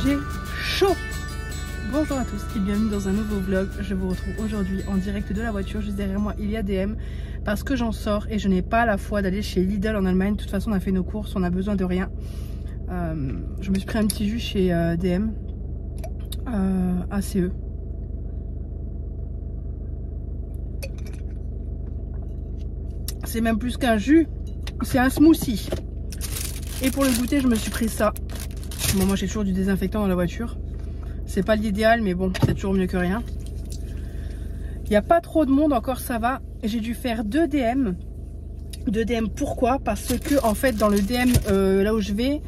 j'ai chaud. Bonjour à tous et bienvenue dans un nouveau vlog. Je vous retrouve aujourd'hui en direct de la voiture. Juste derrière moi il y a DM parce que j'en sors et je n'ai pas la foi d'aller chez Lidl en Allemagne. De toute façon on a fait nos courses, on a besoin de rien. Je me suis pris un petit jus chez DM ACE. C'est même plus qu'un jus, c'est un smoothie. Et pour le goûter je me suis pris ça. Bon, moi j'ai toujours du désinfectant dans la voiture. C'est pas l'idéal mais bon c'est toujours mieux que rien. Il n'y a pas trop de monde encore, ça va. J'ai dû faire 2 DM. 2 DM pourquoi? Parce que en fait dans le DM là où je vais,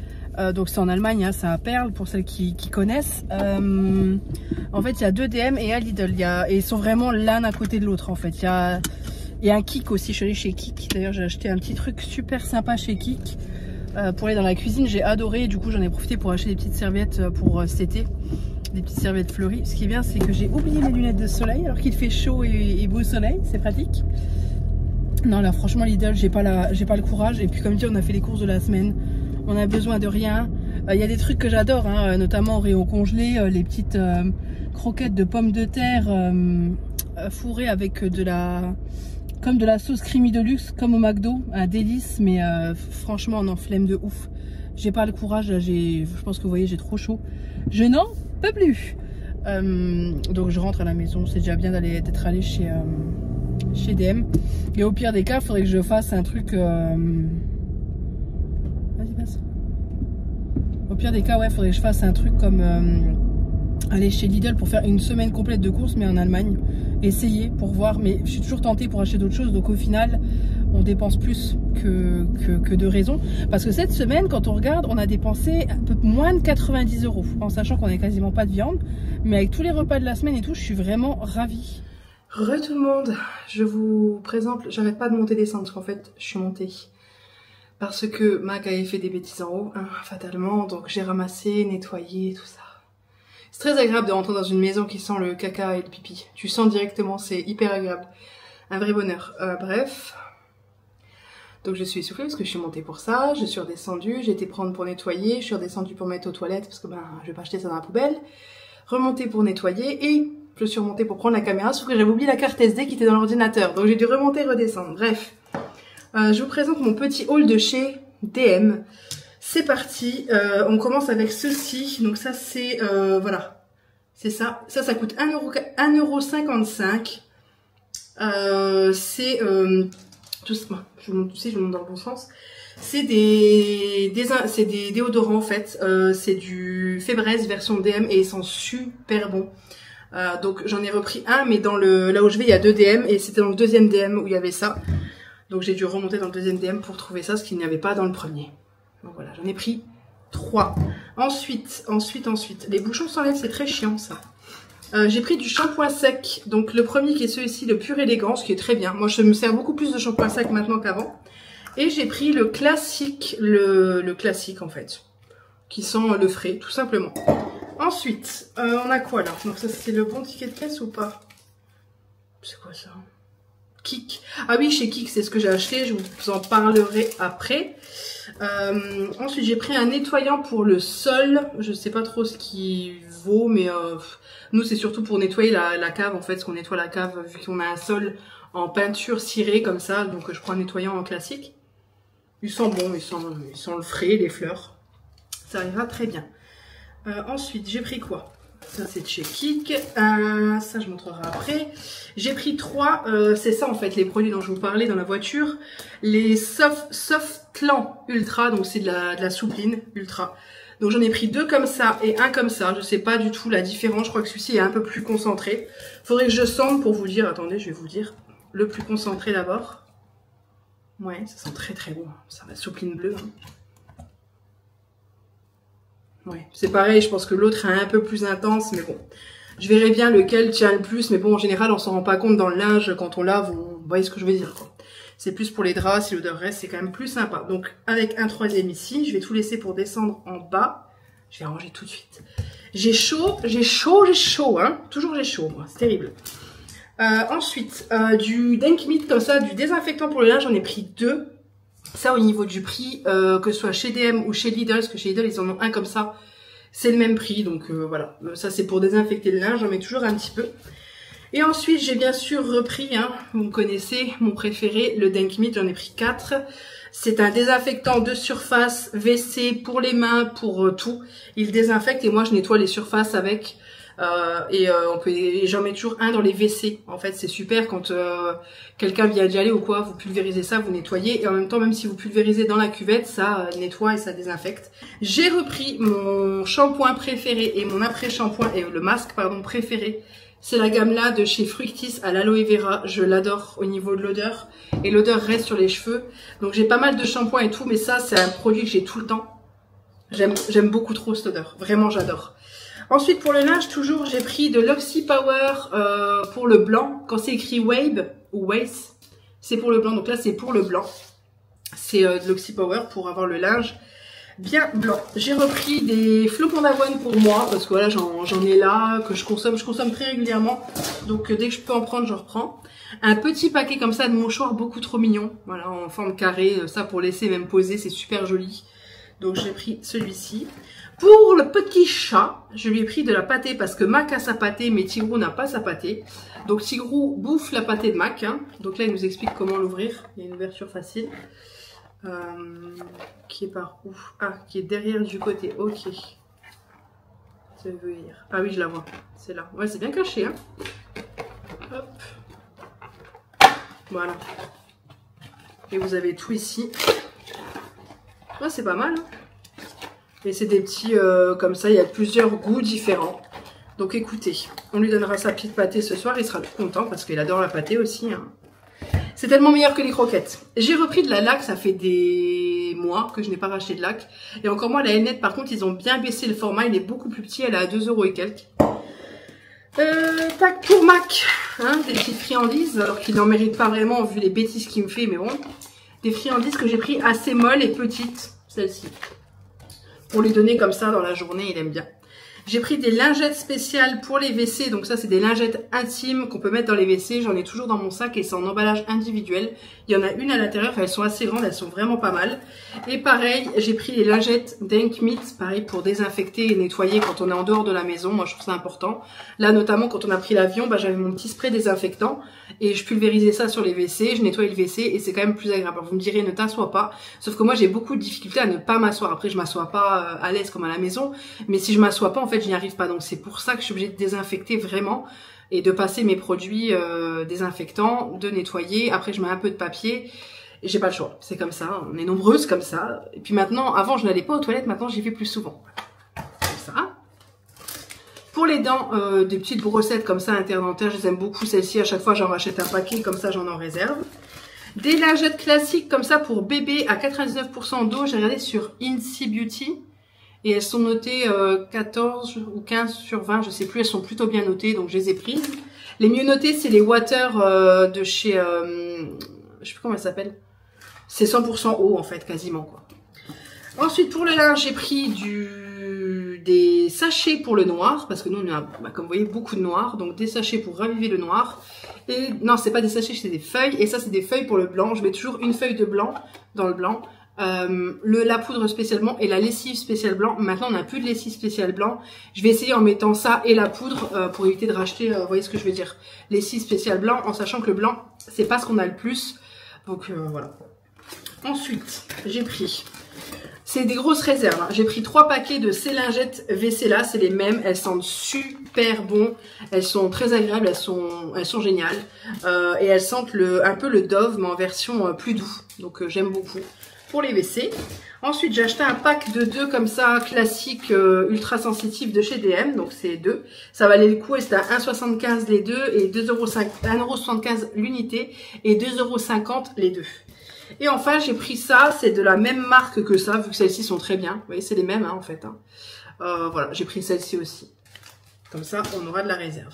donc c'est en Allemagne, hein, c'est à Perle pour celles qui connaissent. En fait il y a 2 DM et à Lidl. Et ils sont vraiment l'un à côté de l'autre en fait. Il y a un Kik aussi, je suis allée chez Kik. D'ailleurs j'ai acheté un petit truc super sympa chez Kik. Pour aller dans la cuisine, j'ai adoré. Du coup j'en ai profité pour acheter des petites serviettes pour cet été. Des petites serviettes fleuries. Ce qui est bien c'est que j'ai oublié mes lunettes de soleil alors qu'il fait chaud et beau soleil, c'est pratique. Non là franchement Lidl j'ai pas le courage. Et puis comme dit on a fait les courses de la semaine, on a besoin de rien. Il y a des trucs que j'adore hein, notamment au rayon congelé, les petites croquettes de pommes de terre fourrées avec de la sauce creamy de luxe comme au McDo, un délice. Mais franchement on en flemme de ouf. J'ai pas le courage là, je pense que vous voyez j'ai trop chaud, je n'en peux plus. Donc je rentre à la maison, c'est déjà bien d'être allé chez DM. Et au pire des cas il faudrait que je fasse un truc vas-y passe. Au pire des cas ouais, faudrait que je fasse un truc comme aller chez Lidl pour faire une semaine complète de courses mais en Allemagne. Essayer pour voir, mais je suis toujours tentée pour acheter d'autres choses. Donc au final on dépense plus que de raison. Parce que cette semaine quand on regarde on a dépensé un peu moins de 90 €. En sachant qu'on n'a quasiment pas de viande. Mais avec tous les repas de la semaine et tout je suis vraiment ravie. Re tout le monde, je vous présente, j'arrête pas de monter et descendre parce qu'en fait je suis montée. Parce que Mac avait fait des bêtises en haut, hein, fatalement. Donc j'ai ramassé, nettoyé, tout ça. C'est très agréable de rentrer dans une maison qui sent le caca et le pipi. Tu sens directement, c'est hyper agréable. Un vrai bonheur. Bref. Donc je suis essoufflée parce que je suis montée pour ça. Je suis redescendue, j'ai été prendre pour nettoyer. Je suis redescendue pour mettre aux toilettes parce que je vais pas acheter ça dans la poubelle. Remonter pour nettoyer et je suis remontée pour prendre la caméra. Sauf que j'avais oublié la carte SD qui était dans l'ordinateur. Donc j'ai dû remonter et redescendre. Bref. Je vous présente mon petit haul de chez DM. C'est parti, on commence avec ceci. Donc ça c'est, voilà, c'est ça. Ça coûte 1,55 €. C'est, tout ça, je vous montre dans le bon sens. C'est des déodorants en fait. C'est du Febreze version DM et ils sont super bons. Donc j'en ai repris un, mais là où je vais il y a 2 DM et c'était dans le deuxième DM où il y avait ça. Donc j'ai dû remonter dans le deuxième DM pour trouver ça, ce qu'il n'y avait pas dans le premier. Donc voilà, j'en ai pris 3. Ensuite, les bouchons s'enlèvent, c'est très chiant ça. J'ai pris du shampoing sec. Donc le premier qui est celui-ci, le Pure Élégance, qui est très bien. Moi je me sers beaucoup plus de shampoing sec maintenant qu'avant. Et j'ai pris le classique, le classique en fait, qui sent le frais, tout simplement. Ensuite, on a quoi là? Donc ça c'est le bon ticket de caisse ou pas? C'est quoi ça? Kik. Ah oui, chez Kik, c'est ce que j'ai acheté, je vous en parlerai après. Ensuite, j'ai pris un nettoyant pour le sol. Je sais pas trop ce qu'il vaut, mais nous, c'est surtout pour nettoyer la cave, en fait, parce qu'on nettoie la cave vu qu'on a un sol en peinture cirée comme ça. Donc, je prends un nettoyant en classique. Il sent bon, il sent le frais, les fleurs. Ça ira très bien. Ensuite, j'ai pris quoi? Ça c'est de chez Kik, ça je montrerai après. J'ai pris 3, c'est ça en fait les produits dont je vous parlais dans la voiture. Les Softlan Ultra, donc c'est de la soupline Ultra. Donc j'en ai pris 2 comme ça et 1 comme ça. Je sais pas du tout la différence, je crois que celui-ci est un peu plus concentré. Faudrait que je sente pour vous dire, attendez je vais vous dire. Le plus concentré d'abord. Ouais, ça sent très très bon, ça la soupline bleue. Hein. Ouais, c'est pareil, je pense que l'autre est un peu plus intense, mais bon. Je verrai bien lequel tient le plus, mais bon, en général, on s'en rend pas compte dans le linge quand on lave, vous voyez ce que je veux dire, quoi. C'est plus pour les draps, si l'odeur reste, c'est quand même plus sympa. Donc, avec un 3e ici, je vais tout laisser pour descendre en bas. Je vais ranger tout de suite. J'ai chaud, hein. Toujours j'ai chaud, moi, c'est terrible. Ensuite, du Denkmit, comme ça, du désinfectant pour le linge, j'en ai pris 2. Ça au niveau du prix, que ce soit chez DM ou chez Lidl, parce que chez Lidl ils en ont un comme ça, C'est le même prix, donc voilà. Ça c'est pour désinfecter le linge, j'en mets toujours un petit peu. Et ensuite j'ai bien sûr repris, hein, vous me connaissez, mon préféré, le Denkmit, j'en ai pris 4. C'est un désinfectant de surface, WC, pour les mains, pour tout. Il désinfecte et moi je nettoie les surfaces avec. J'en mets toujours un dans les WC. En fait, c'est super quand quelqu'un vient d'y aller ou quoi, vous pulvérisez ça, vous nettoyez. Et en même temps, même si vous pulvérisez dans la cuvette, ça nettoie et ça désinfecte. J'ai repris mon shampoing préféré et mon après-shampoing et le masque, pardon, préféré. C'est la gamme là de chez Fructis à l'aloe vera. Je l'adore au niveau de l'odeur. Et l'odeur reste sur les cheveux. Donc j'ai pas mal de shampoing et tout, mais ça, c'est un produit que j'ai tout le temps. J'aime beaucoup trop cette odeur. Vraiment, j'adore. Ensuite, pour le linge, toujours, j'ai pris de l'Oxy Power pour le blanc. Quand c'est écrit Wave ou Waste, c'est pour le blanc. Donc là, c'est pour le blanc. C'est de l'Oxy Power pour avoir le linge bien blanc. J'ai repris des flocons d'avoine pour moi, parce que voilà, j'en ai là, que je consomme très régulièrement. Donc dès que je peux en prendre, je reprends. Un petit paquet comme ça de mouchoirs beaucoup trop mignon. Voilà, en forme carrée, ça pour laisser même poser, c'est super joli. Donc j'ai pris celui-ci. Pour le petit chat, je lui ai pris de la pâtée parce que Mac a sa pâtée, mais Tigrou n'a pas sa pâtée. Donc Tigrou bouffe la pâtée de Mac. Hein. Donc là, il nous explique comment l'ouvrir. Il y a une ouverture facile. Qui est par où? Ah, qui est derrière du côté. Ok. Ça veut dire. Ah oui, je la vois. C'est là. Ouais, c'est bien caché. Hein. Hop. Voilà. Et vous avez tout ici. Ouais, c'est pas mal. Hein. Et c'est des petits, comme ça, il y a plusieurs goûts différents. Donc écoutez, on lui donnera sa petite pâtée ce soir, il sera content parce qu'il adore la pâtée aussi. Hein. C'est tellement meilleur que les croquettes. J'ai repris de la laque, ça fait des mois que je n'ai pas racheté de laque. Et encore moi, la Elnette, par contre, ils ont bien baissé le format, il est beaucoup plus petit, elle est à 2 € et quelques. Tac, pour Mac, hein, des petites friandises, alors qu'il n'en mérite pas vraiment vu les bêtises qu'il me fait, mais bon. Des friandises que j'ai pris assez molles et petites, celles-ci. Pour lui donner comme ça dans la journée, il aime bien. J'ai pris des lingettes spéciales pour les WC. Donc ça, c'est des lingettes intimes qu'on peut mettre dans les WC. J'en ai toujours dans mon sac et c'est en emballage individuel. Il y en a une à l'intérieur. Elles sont assez grandes. Elles sont vraiment pas mal. Et pareil, j'ai pris les lingettes Denkmit. Pareil pour désinfecter et nettoyer quand on est en dehors de la maison. Moi, je trouve ça important. Là, notamment, quand on a pris l'avion, j'avais mon petit spray désinfectant. Et je pulvérisais ça sur les WC. Je nettoyais le WC et c'est quand même plus agréable. Alors, vous me direz, ne t'assois pas. Sauf que moi, j'ai beaucoup de difficultés à ne pas m'asseoir. Après, je m'assois pas à l'aise comme à la maison. Mais si je m'assois pas, en fait, je n'y arrive pas. Donc c'est pour ça que je suis obligée de désinfecter vraiment et de passer mes produits désinfectants, de nettoyer. Après je mets un peu de papier et j'ai pas le choix. C'est comme ça, on est nombreuses comme ça. Et puis maintenant, avant je n'allais pas aux toilettes, maintenant j'y vais plus souvent. Comme ça. Pour les dents, des petites brossettes comme ça interdentaires, je les aime beaucoup. Celles-ci, à chaque fois j'en rachète un paquet, comme ça j'en réserve. Des lingettes classiques comme ça pour bébé à 99% d'eau. J'ai regardé sur Incy Beauty. Et elles sont notées 14 ou 15 sur 20, je sais plus, elles sont plutôt bien notées, donc je les ai prises. Les mieux notées, c'est les Water de chez, je sais plus comment elles s'appellent. C'est 100% eau en fait, quasiment quoi. Ensuite, pour le linge, j'ai pris des sachets pour le noir, parce que nous, on a, comme vous voyez, beaucoup de noir, donc des sachets pour raviver le noir. Et non, c'est pas des sachets, c'est des feuilles, et ça, c'est des feuilles pour le blanc. Je mets toujours une feuille de blanc dans le blanc. La poudre spécialement et la lessive spéciale blanc. Maintenant on n'a plus de lessive spéciale blanc. Je vais essayer en mettant ça et la poudre pour éviter de racheter, vous voyez ce que je veux dire, lessive spéciale blanc, en sachant que le blanc c'est pas ce qu'on a le plus. Donc voilà. Ensuite j'ai pris, c'est des grosses réserves, hein. J'ai pris 3 paquets de ces lingettes WC là, c'est les mêmes, elles sentent super bon, elles sont très agréables, elles sont géniales et elles sentent un peu le Dove mais en version plus doux, donc j'aime beaucoup. Pour les WC. Ensuite, j'ai acheté un pack de 2 comme ça, classique, ultra sensitif de chez DM. Donc, c'est 2. Ça valait le coup et c'était à 1,75 les deux et 1,75 l'unité et 2,50 les deux. Et enfin, j'ai pris ça. C'est de la même marque que ça, vu que celles-ci sont très bien. Vous voyez, c'est les mêmes, hein, en fait. Hein. Voilà, j'ai pris celle-ci aussi. Comme ça, on aura de la réserve.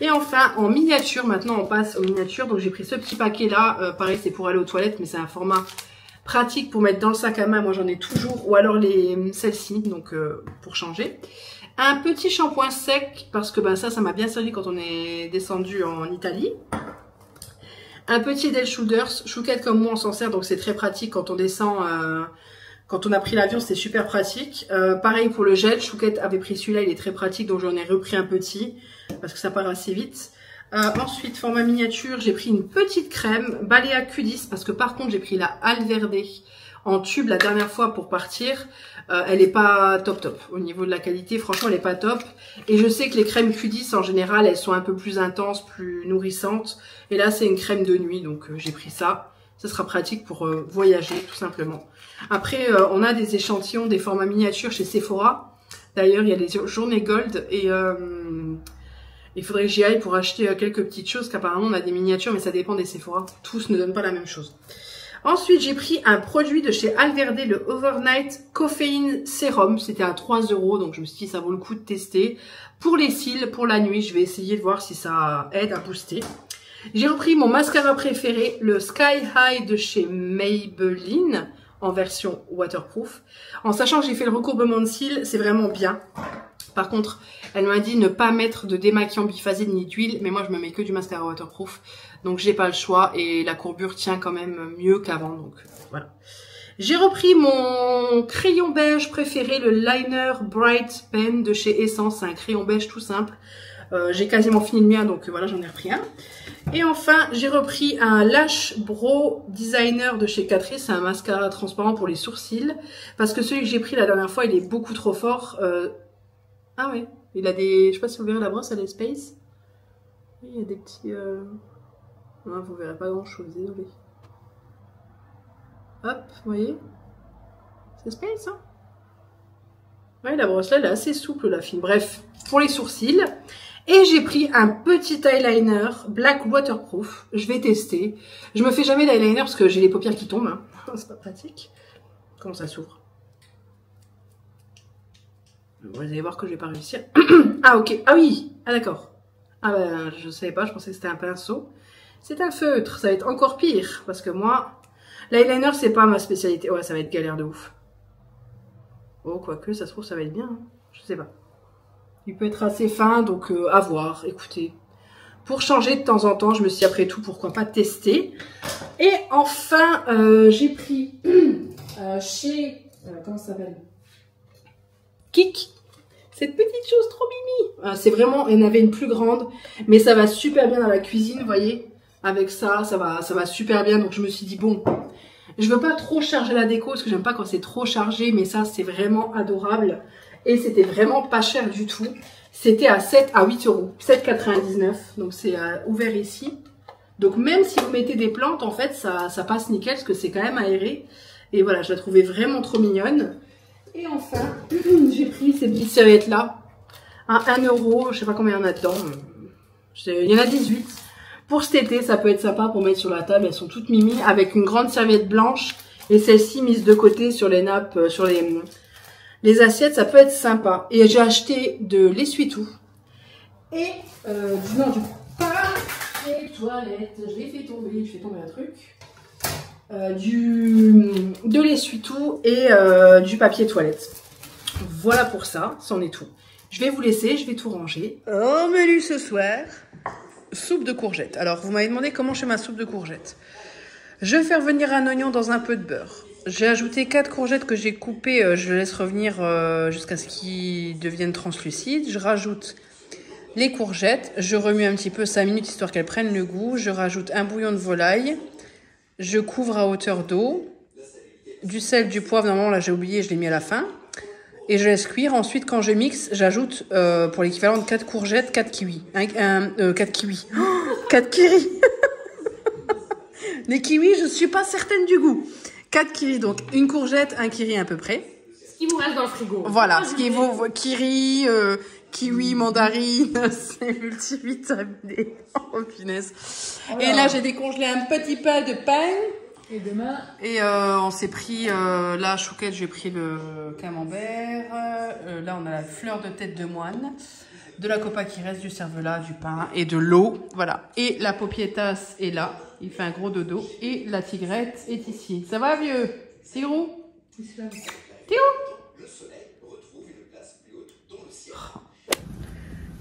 Et enfin, en miniature, maintenant, on passe aux miniatures. Donc, j'ai pris ce petit paquet-là. Pareil, c'est pour aller aux toilettes, mais c'est un format pratique pour mettre dans le sac à main, moi j'en ai toujours, ou alors celles-ci, donc pour changer. Un petit shampoing sec, parce que ça m'a bien servi quand on est descendu en Italie. Un petit Edel Shoulders, chouquette comme moi on s'en sert, donc c'est très pratique quand on descend Quand on a pris l'avion, c'était super pratique. Pareil pour le gel, Chouquette avait pris celui-là, il est très pratique, donc j'en ai repris un petit, parce que ça part assez vite. Ensuite, format miniature, j'ai pris une petite crème, Balea Q10, parce que par contre, j'ai pris la Alverde en tube la dernière fois pour partir. Elle est pas top au niveau de la qualité, franchement elle est pas top. Et je sais que les crèmes Q10 en général, elles sont un peu plus intenses, plus nourrissantes. Et là, c'est une crème de nuit, donc j'ai pris ça. Ça sera pratique pour voyager, tout simplement. Après, on a des échantillons, des formats miniatures chez Sephora. D'ailleurs, il y a les journées Gold et il faudrait que j'y aille pour acheter quelques petites choses, qu'apparemment on a des miniatures, mais ça dépend des Sephora. Tous ne donnent pas la même chose. Ensuite, j'ai pris un produit de chez Alverde, le Overnight Coffeine Serum. C'était à 3 €, donc je me suis dit ça vaut le coup de tester. Pour les cils, pour la nuit, je vais essayer de voir si ça aide à booster. J'ai repris mon mascara préféré, le Sky High de chez Maybelline, en version waterproof. En sachant que j'ai fait le recourbement de cils, c'est vraiment bien. Par contre, elle m'a dit ne pas mettre de démaquillant biphasé ni d'huile, mais moi je me mets que du mascara waterproof, donc j'ai pas le choix et la courbure tient quand même mieux qu'avant, donc voilà. J'ai repris mon crayon beige préféré, le Liner Bright Pen de chez Essence, c'est un crayon beige tout simple. J'ai quasiment fini le mien, donc voilà, j'en ai repris un. Et enfin, j'ai repris un Lash Brow Designer de chez Catrice, c'est un mascara transparent pour les sourcils, parce que celui que j'ai pris la dernière fois, il est beaucoup trop fort. Ah ouais, il a des... Je sais pas si vous verrez la brosse, elle est space. Il y a des petits... Non, vous verrez pas grand chose, désolé. Hop, vous voyez? C'est space, hein? Ouais, la brosse là, elle est assez souple, la fine. Bref, pour les sourcils. Et j'ai pris un petit eyeliner black waterproof. Je vais tester. Je me fais jamais d'eyeliner parce que j'ai les paupières qui tombent. Hein. C'est pas pratique. Comment ça s'ouvre? Vous allez voir que je vais pas réussir. Ah ok, ah oui, ah d'accord. Ah ben je savais pas, je pensais que c'était un pinceau. C'est un feutre, ça va être encore pire. Parce que moi, l'eyeliner c'est pas ma spécialité. Ouais, ça va être galère de ouf. Oh, quoique, ça se trouve ça va être bien. Hein. Je sais pas. Il peut être assez fin, donc à voir, écoutez. Pour changer de temps en temps, je me suis dit, après tout, pourquoi pas tester. Et enfin, j'ai pris chez... comment ça s'appelle? Kik. Cette petite chose trop mimi. C'est vraiment, il y en avait une plus grande, mais ça va super bien dans la cuisine, vous voyez. Avec ça, ça va super bien. Donc je me suis dit, bon, je veux pas trop charger la déco, parce que j'aime pas quand c'est trop chargé, mais ça, c'est vraiment adorable. Et c'était vraiment pas cher du tout. C'était à 8 €, 7,99 €. Donc c'est ouvert ici. Donc même si vous mettez des plantes, en fait, ça passe nickel, parce que c'est quand même aéré. Et voilà, je la trouvais vraiment trop mignonne. Et enfin, j'ai pris ces petites serviettes là, à 1 €, je sais pas combien il y en a dedans, il y en a 18. Pour cet été, ça peut être sympa pour mettre sur la table, elles sont toutes mimi, avec une grande serviette blanche, et celle-ci mise de côté sur les nappes, sur les assiettes, ça peut être sympa. Et j'ai acheté de l'essuie-tout, et du papier toilette, je l'ai fait tomber, je fais tomber un truc. De l'essuie-tout et du papier toilette. Voilà pour ça, c'en est tout. Je vais vous laisser, je vais tout ranger. Au menu ce soir, soupe de courgettes. Alors, vous m'avez demandé comment je fais ma soupe de courgettes. Je vais faire venir un oignon dans un peu de beurre. J'ai ajouté 4 courgettes que j'ai coupées, je laisse revenir jusqu'à ce qu'ils deviennent translucides. Je rajoute les courgettes, je remue un petit peu 5 minutes histoire qu'elles prennent le goût. Je rajoute un bouillon de volaille. Je couvre à hauteur d'eau, du sel, du poivre, normalement là j'ai oublié, je l'ai mis à la fin. Et je laisse cuire. Ensuite, quand je mixe, j'ajoute pour l'équivalent de 4 courgettes, 4 kiwis. 4 kiwis. Oh, 4 kiwis. Les kiwis, je suis pas certaine du goût. 4 kiwis, donc une courgette, un kiwi à peu près. Ce qui vous reste dans le frigo. Voilà, ce qui vaut kiwi, kiwi, mandarine, c'est multivitaminé. Oh punaise. Alors. Et là, j'ai décongelé un petit peu de pain. Et demain. Et on s'est pris, là, Chouquette, j'ai pris le camembert. Là, on a la fleur de tête de moine, de la copa qui reste, du cervelas, du pain et de l'eau. Voilà. Et la popietas est là. Il fait un gros dodo. Et la tigrette est ici. Ça va, vieux? Tigrou? Tigrou?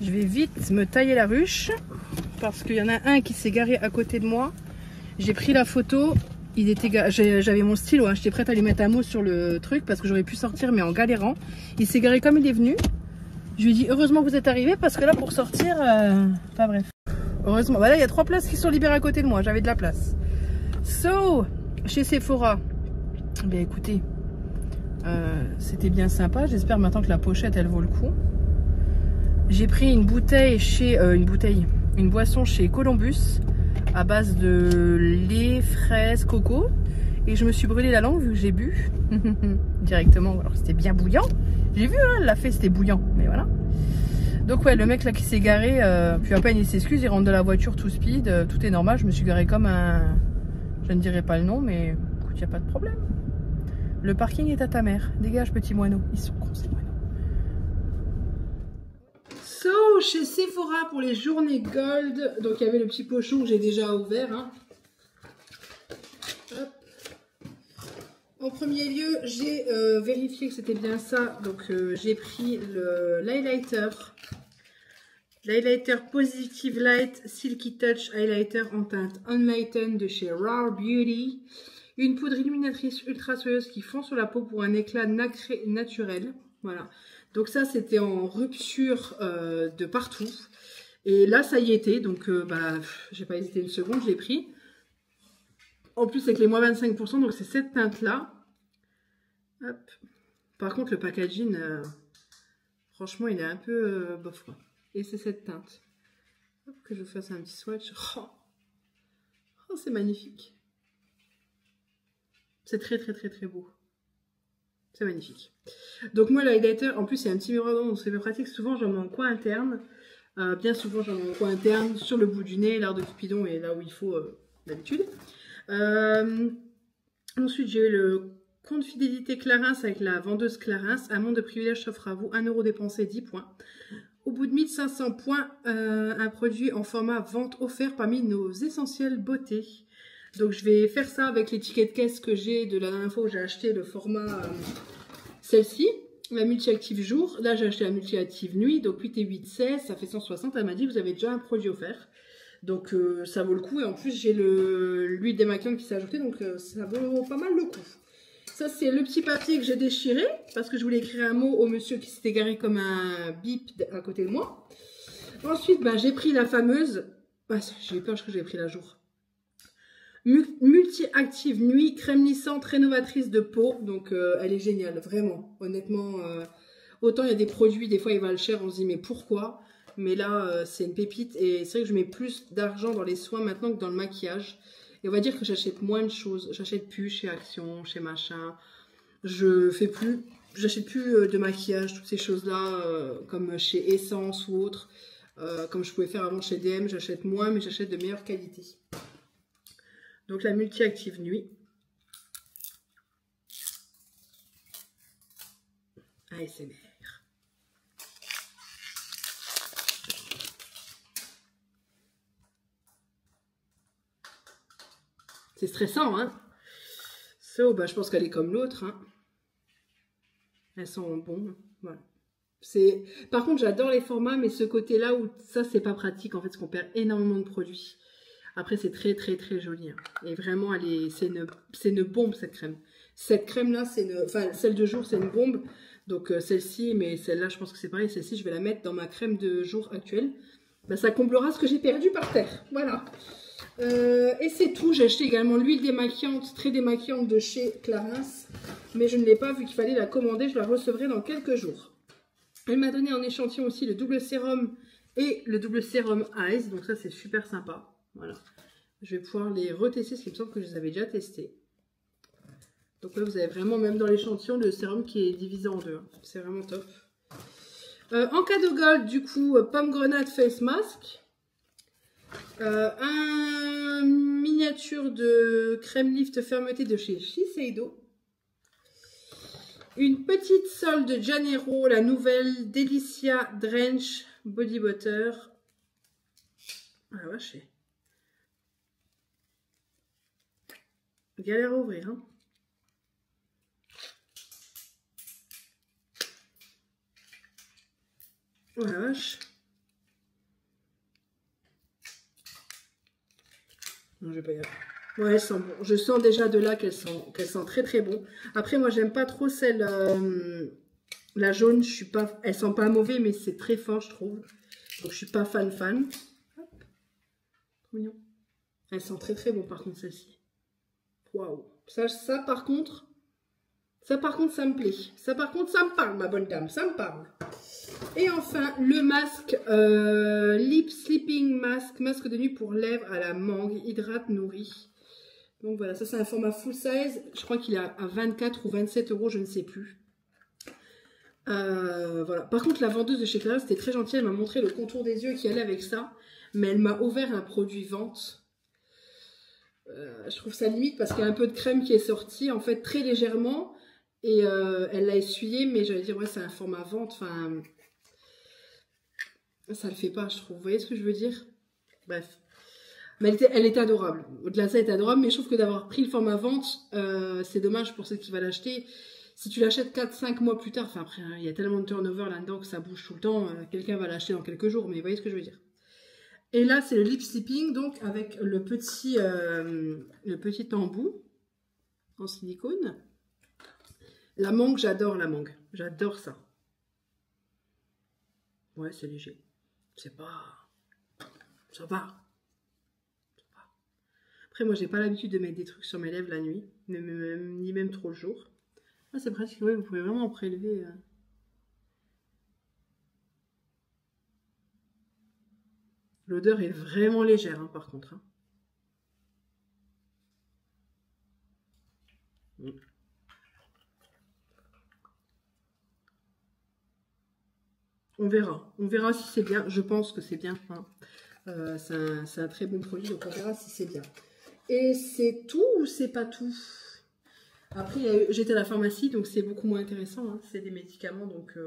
Je vais vite me tailler la ruche parce qu'il y en a un qui s'est garé à côté de moi. J'ai pris la photo J'avais mon stylo, hein. J'étais prête à lui mettre un mot sur le truc parce que j'aurais pu sortir mais en galérant. Il s'est garé comme il est venu. Je lui ai dit heureusement que vous êtes arrivé parce que là pour sortir, enfin bref. Heureusement, voilà, il y a 3 places qui sont libérées à côté de moi, j'avais de la place. So, chez Sephora, bien écoutez, c'était bien sympa. J'espère maintenant que la pochette elle vaut le coup. J'ai pris une bouteille chez, une boisson chez Columbus à base de lait, fraises, coco. Et je me suis brûlé la langue vu que j'ai bu directement. Alors c'était bien bouillant. J'ai vu, hein, elle l'a fait, c'était bouillant. Mais voilà. Donc ouais, le mec là qui s'est garé, puis à peine il s'excuse, il rentre de la voiture tout speed. Tout est normal, je me suis garé comme un... Je ne dirai pas le nom, mais écoute, il n'y a pas de problème. Le parking est à ta mère. Dégage petit moineau. Ils sont cons ces moineaux. So, chez Sephora pour les journées gold, donc il y avait le petit pochon que j'ai déjà ouvert. Hein. Hop. En premier lieu, j'ai vérifié que c'était bien ça, donc j'ai pris l'highlighter. L'highlighter Positive Light Silky Touch Highlighter en teinte Unlighten de chez Rare Beauty. Une poudre illuminatrice ultra soyeuse qui fond sur la peau pour un éclat nacré naturel. Voilà. Donc ça, c'était en rupture de partout. Et là, ça y était. Donc, j'ai pas hésité une seconde, je l'ai pris. En plus, avec les moins 25%, donc c'est cette teinte-là. Hop. Par contre, le packaging, franchement, il est un peu bof, quoi. Et c'est cette teinte. Hop, que je fasse un petit swatch. Oh, c'est magnifique. C'est très, très, très, très beau. C'est magnifique. Donc moi, l'highlighter, en plus, il y a un petit miroir, donc c'est pratique. Souvent, j'en mets en coin interne. Bien souvent, j'en mets en coin interne, sur le bout du nez, l'art de Cupidon, et là où il faut d'habitude. Ensuite, j'ai eu le compte fidélité Clarins avec la vendeuse Clarins. Un monde de privilèges s'offre à vous. 1 € dépensé, 10 points. Au bout de 1500 points, un produit en format vente offert parmi nos essentielles beautés. Donc je vais faire ça avec les tickets de caisse que j'ai de la dernière fois où j'ai acheté le format celle-ci, la multi-active jour. Là j'ai acheté la multi-active nuit, donc 8 et 8, 16, ça fait 160. Elle m'a dit vous avez déjà un produit offert. Donc ça vaut le coup et en plus j'ai l'huile démaquillante qui s'est ajoutée, donc ça vaut pas mal le coup. Ça c'est le petit papier que j'ai déchiré parce que je voulais écrire un mot au monsieur qui s'était garé comme un bip à côté de moi. Ensuite j'ai pris la fameuse, j'ai eu peur, je crois que j'ai pris la jour. Multi-active nuit, crème lissante, rénovatrice de peau. Donc elle est géniale, vraiment. Honnêtement, autant il y a des produits, des fois ils valent cher, on se dit mais pourquoi? Mais là c'est une pépite et c'est vrai que je mets plus d'argent dans les soins maintenant que dans le maquillage. Et on va dire que j'achète moins de choses. J'achète plus chez Action, chez machin. J'achète plus de maquillage, toutes ces choses-là, comme chez Essence ou autre. Comme je pouvais faire avant chez DM, j'achète moins, mais j'achète de meilleure qualité. Donc la multi-active nuit. ASMR. C'est stressant, hein. So, je pense qu'elle est comme l'autre, hein. Elles sont bonnes. Voilà. Par contre, j'adore les formats, mais ce côté-là où ça, c'est pas pratique, en fait, parce qu'on perd énormément de produits. Après, c'est très, très, très joli. Hein. Et vraiment, c'est une bombe, cette crème. Cette crème-là, celle de jour, c'est une bombe. Donc, celle-ci, mais celle-là, je pense que c'est pareil. Celle-ci, je vais la mettre dans ma crème de jour actuelle. Ça comblera ce que j'ai perdu par terre. Voilà. Et c'est tout. J'ai acheté également l'huile démaquillante, très démaquillante de chez Clarins. Mais je ne l'ai pas vu qu'il fallait la commander. Je la recevrai dans quelques jours. Elle m'a donné en échantillon aussi le double sérum et le double sérum Eyes. Donc ça, c'est super sympa. Voilà. Je vais pouvoir les retester, parce qu'il me semble que je les avais déjà testés. Donc là, vous avez vraiment, même dans l'échantillon, le sérum qui est divisé en deux. Hein. C'est vraiment top. En cadeau gold, du coup, pomme grenade face mask. Un miniature de crème lift fermeté de chez Shiseido. Une petite solde de Janeiro, la nouvelle Delicia Drench Body Butter. Ah la vache. Galère à ouvrir. Hein. Oh la vache. Non, je vais pas y aller. Ouais, elles sentent bon. Je sens déjà de là qu'elles sont très très bon. Après, moi, j'aime pas trop celle, la jaune. Je suis pas, elles sont pas mauvais, mais c'est très fort, je trouve. Donc, je suis pas fan. Hop. Trop mignon. Elles sont très très bon, par contre, celle-ci. Waouh. Ça, par contre, ça me plaît. Ça, par contre, ça me parle, ma bonne dame. Ça me parle. Et enfin, le masque Lip Sleeping Mask, masque de nuit pour lèvres à la mangue, hydrate, nourrit. Donc voilà, ça c'est un format full size. Je crois qu'il est à 24 ou 27 euros, je ne sais plus. Voilà. Par contre, la vendeuse de chez Clara, c'était très gentille. Elle m'a montré le contour des yeux qui allait avec ça. Mais elle m'a ouvert un produit vente. Je trouve ça limite parce qu'il y a un peu de crème qui est sortie, en fait, très légèrement. Et elle l'a essuyé, mais j'allais dire, ouais, c'est un format vente. Enfin, ça le fait pas, je trouve. Vous voyez ce que je veux dire? Bref. Mais elle était adorable. Au-delà de ça, elle était adorable. Mais je trouve que d'avoir pris le format vente, c'est dommage pour celle qui va l'acheter. Si tu l'achètes 4-5 mois plus tard, enfin après, hein, il y a tellement de turnover là-dedans que ça bouge tout le temps. Quelqu'un va l'acheter dans quelques jours. Mais vous voyez ce que je veux dire? Et là, c'est le lip sleeping, donc avec le petit embout en silicone. La mangue, j'adore la mangue. J'adore ça. Ouais, c'est léger. C'est pas... Ça va. Après, moi, j'ai pas l'habitude de mettre des trucs sur mes lèvres la nuit, ni même trop le jour. Ah, c'est pratique, ouais, vous pouvez vraiment en prélever. L'odeur est vraiment légère, hein, par contre. Hein. On verra si c'est bien. Je pense que c'est bien. Hein. C'est un très bon produit, donc on verra si c'est bien. Et c'est tout ou c'est pas tout? Après, j'étais à la pharmacie, donc c'est beaucoup moins intéressant. Hein. C'est des médicaments, donc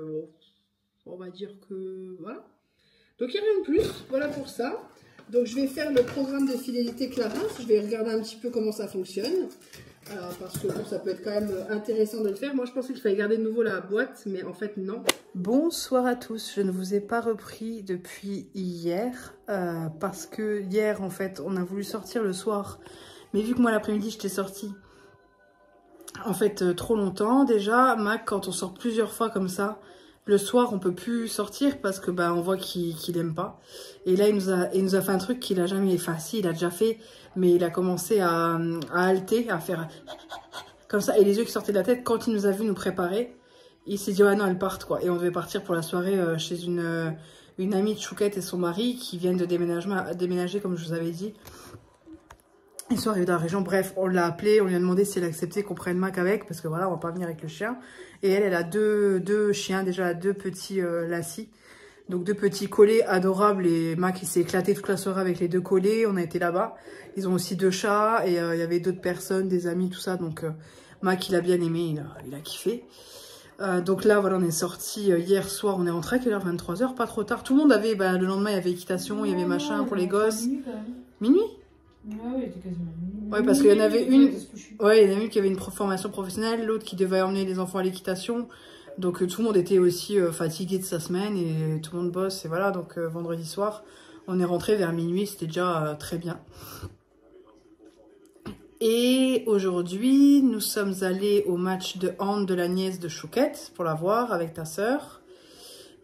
on va dire que voilà. Donc il n'y a rien de plus, voilà pour ça. Donc je vais faire le programme de fidélité Clarins. Je vais regarder un petit peu comment ça fonctionne. Parce que bon, ça peut être quand même intéressant de le faire. Moi je pensais qu'il fallait garder de nouveau la boîte, mais en fait non. Bonsoir à tous, je ne vous ai pas repris depuis hier. Parce que hier en fait on a voulu sortir le soir. Mais vu que moi l'après-midi j'étais sortie en fait trop longtemps déjà. Mac, quand on sort plusieurs fois comme ça, le soir on peut plus sortir parce que bah on voit qu'il aime pas. Et là il nous a fait un truc qu'il a jamais, enfin si il a déjà fait, mais il a commencé à halter, à faire comme ça, et les yeux qui sortaient de la tête. Quand il nous a vu nous préparer, il s'est dit ouais non, elles partent quoi. Et on devait partir pour la soirée chez une amie de Chouquette et son mari qui viennent de déménager comme je vous avais dit. Ils sont arrivés dans la région, bref, on l'a appelé, on lui a demandé si elle acceptait qu'on prenne Mac avec, parce que voilà, on va pas venir avec le chien. Et elle a deux chiens, déjà deux petits lassis, donc deux petits collés adorables, et Mac il s'est éclaté toute la soirée avec les deux collés, on a été là-bas. Ils ont aussi deux chats, et il y avait d'autres personnes, des amis, tout ça, donc Mac il a bien aimé, il a kiffé. Donc là, voilà, on est sorti hier soir, on est rentré à quelle heure? 23 h, pas trop tard. Tout le monde avait, le lendemain il y avait équitation, il y avait machin pour les gosses. Minuit? Ah ouais, quasiment. Ouais, parce qu'il y en avait une. Ouais, il y en avait une qui avait une formation professionnelle, l'autre qui devait emmener les enfants à l'équitation. Donc tout le monde était aussi fatigué de sa semaine et tout le monde bosse. Et voilà, donc vendredi soir, on est rentré vers minuit, c'était déjà très bien. Et aujourd'hui, nous sommes allés au match de hand de la nièce de Chouquette pour la voir avec ta sœur.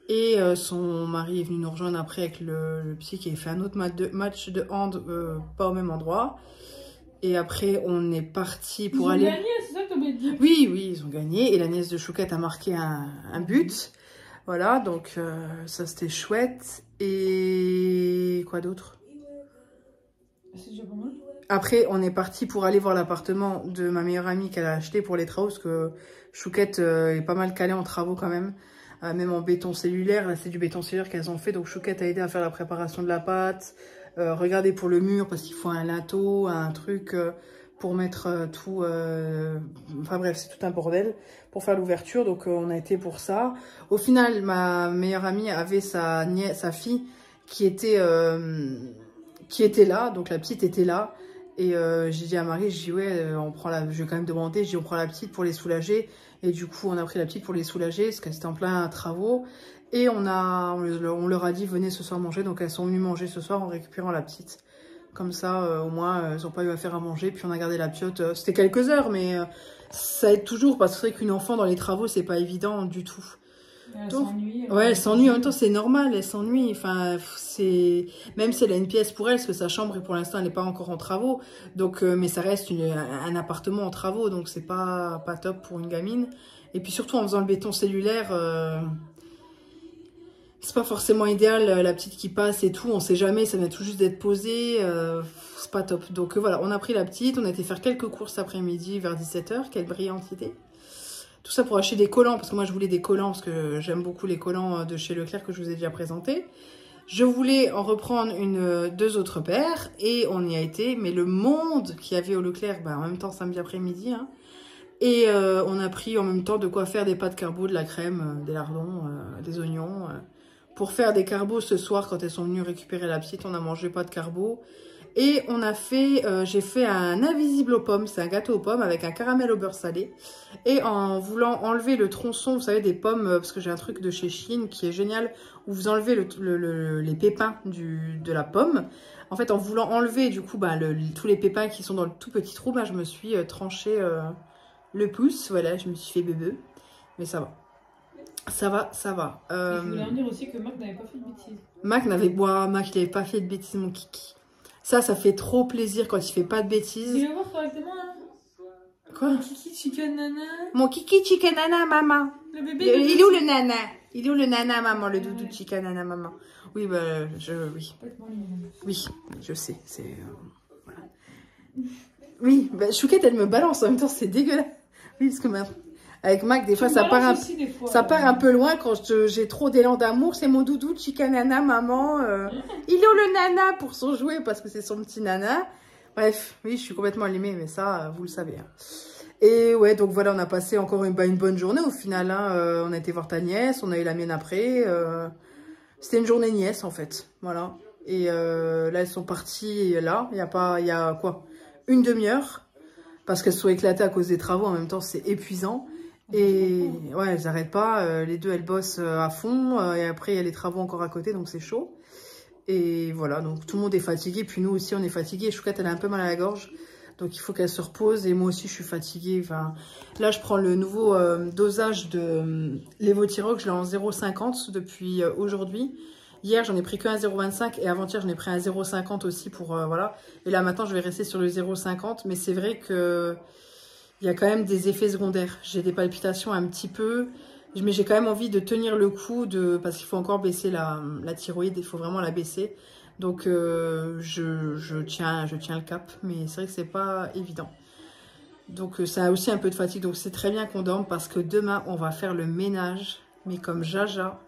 Et son mari est venu nous rejoindre après avec le psy qui a fait un autre match de hand, pas au même endroit. Et après, on est parti pour aller... Ils ont gagné, c'est ça que t'as dit? Oui, ils ont gagné. Et la nièce de Chouquette a marqué un but. Voilà, donc ça c'était chouette. Et quoi d'autre? C'est déjà pas mal. Après, on est parti pour aller voir l'appartement de ma meilleure amie qu'elle a acheté pour les travaux. Parce que Chouquette est pas mal calée en travaux quand même. Même en béton cellulaire, là c'est du béton cellulaire qu'elles ont fait, donc Chouquette a aidé à faire la préparation de la pâte, regardez pour le mur parce qu'il faut un linteau, un truc pour mettre tout, enfin bref c'est tout un bordel pour faire l'ouverture, donc on a été pour ça. Au final ma meilleure amie avait sa fille qui était là, donc la petite était là. Et j'ai dit à Marie, j'ai dit ouais, je vais quand même demander, j'ai dit on prend la petite pour les soulager. Et du coup, on a pris la petite pour les soulager, parce qu'elle était en plein travaux. Et on leur a dit, venez ce soir manger. Donc elles sont venues manger ce soir en récupérant la petite. Comme ça, au moins, ils n'ont pas eu à faire à manger. Puis on a gardé la piote. C'était quelques heures, mais ça aide toujours. Parce que c'est vrai qu'une enfant dans les travaux, c'est pas évident du tout. Elle s'ennuie. Ouais, elle s'ennuie. En même temps, c'est normal. Elle s'ennuie. Enfin, c'est... Même si elle a une pièce pour elle, parce que sa chambre, pour l'instant, elle n'est pas encore en travaux. Donc, mais ça reste un appartement en travaux. Donc, c'est pas top pour une gamine. Et puis surtout, en faisant le béton cellulaire... c'est pas forcément idéal, la petite qui passe et tout, on sait jamais, ça vient tout juste d'être posé, c'est pas top. Donc voilà, on a pris la petite, on a été faire quelques courses après-midi vers 17 h, quelle brillante idée. Tout ça pour acheter des collants, parce que moi je voulais des collants, parce que j'aime beaucoup les collants de chez Leclerc que je vous ai déjà présentés. Je voulais en reprendre deux autres paires, et on y a été, mais le monde qu'il y avait au Leclerc, en même temps samedi après-midi, hein, et on a pris en même temps de quoi faire des pâtes carbo, de la crème, des lardons, des oignons... Pour faire des carbos ce soir, quand elles sont venues récupérer la petite, on a mangé pas de carbo. Et on a fait, j'ai fait un invisible aux pommes, c'est un gâteau aux pommes avec un caramel au beurre salé. Et en voulant enlever le tronçon, vous savez, des pommes, parce que j'ai un truc de chez Chine qui est génial, où vous enlevez les pépins de la pomme. En fait, en voulant enlever du coup tous les pépins qui sont dans le tout petit trou, je me suis tranché le pouce, voilà, je me suis fait bébé. Mais ça va. Ça va, ça va. Je voulais en dire aussi que Mac n'avait pas fait de bêtises. Mac, il n'avait pas fait de bêtises, mon kiki. Ça fait trop plaisir quand il fait pas de bêtises. Tu vas voir correctement, hein. Quoi? Mon kiki chicken nana. Mon kiki chicken nana, maman. Le bébé. Il est où le nana? Il est où le nana, maman? Le doudou chicken nana, maman. Oui, oui. Oui, je sais. C'est... voilà. Oui, Chouquette, elle me balance en même temps, c'est dégueulasse. Oui, parce que maintenant... Avec Mac, des fois, ça part un peu loin quand j'ai trop d'élan d'amour. C'est mon doudou, chica nana, maman. Il est où le nana pour son jouet parce que c'est son petit nana. Bref, oui, je suis complètement allumée, mais ça, vous le savez. Hein. Et ouais, donc voilà, on a passé encore une bonne journée au final. Hein. On a été voir ta nièce, on a eu la mienne après. C'était une journée nièce en fait. Voilà. Et là, elles sont parties là. Il y a quoi? Une demi-heure. Parce qu'elles sont éclatées à cause des travaux. En même temps, c'est épuisant. Et ouais, elles n'arrêtent pas. Les deux, elles bossent à fond. Et après, il y a les travaux encore à côté, donc c'est chaud. Et voilà, donc tout le monde est fatigué. Puis nous aussi, on est fatigués. Chouquette, elle a un peu mal à la gorge. Donc il faut qu'elle se repose. Et moi aussi, je suis fatiguée. Enfin, là, je prends le nouveau dosage de Levothyrox. Je l'ai en 0,50 depuis aujourd'hui. Hier, j'en ai pris que un 0,25. Et avant-hier, j'en ai pris un 0,50 aussi pour... voilà. Et là, maintenant, je vais rester sur le 0,50. Mais c'est vrai que... il y a quand même des effets secondaires. J'ai des palpitations un petit peu, mais j'ai quand même envie de tenir le coup parce qu'il faut encore baisser la thyroïde, il faut vraiment la baisser. Donc je tiens le cap, mais c'est vrai que c'est pas évident. Donc ça a aussi un peu de fatigue, donc c'est très bien qu'on dorme parce que demain on va faire le ménage, mais comme jaja.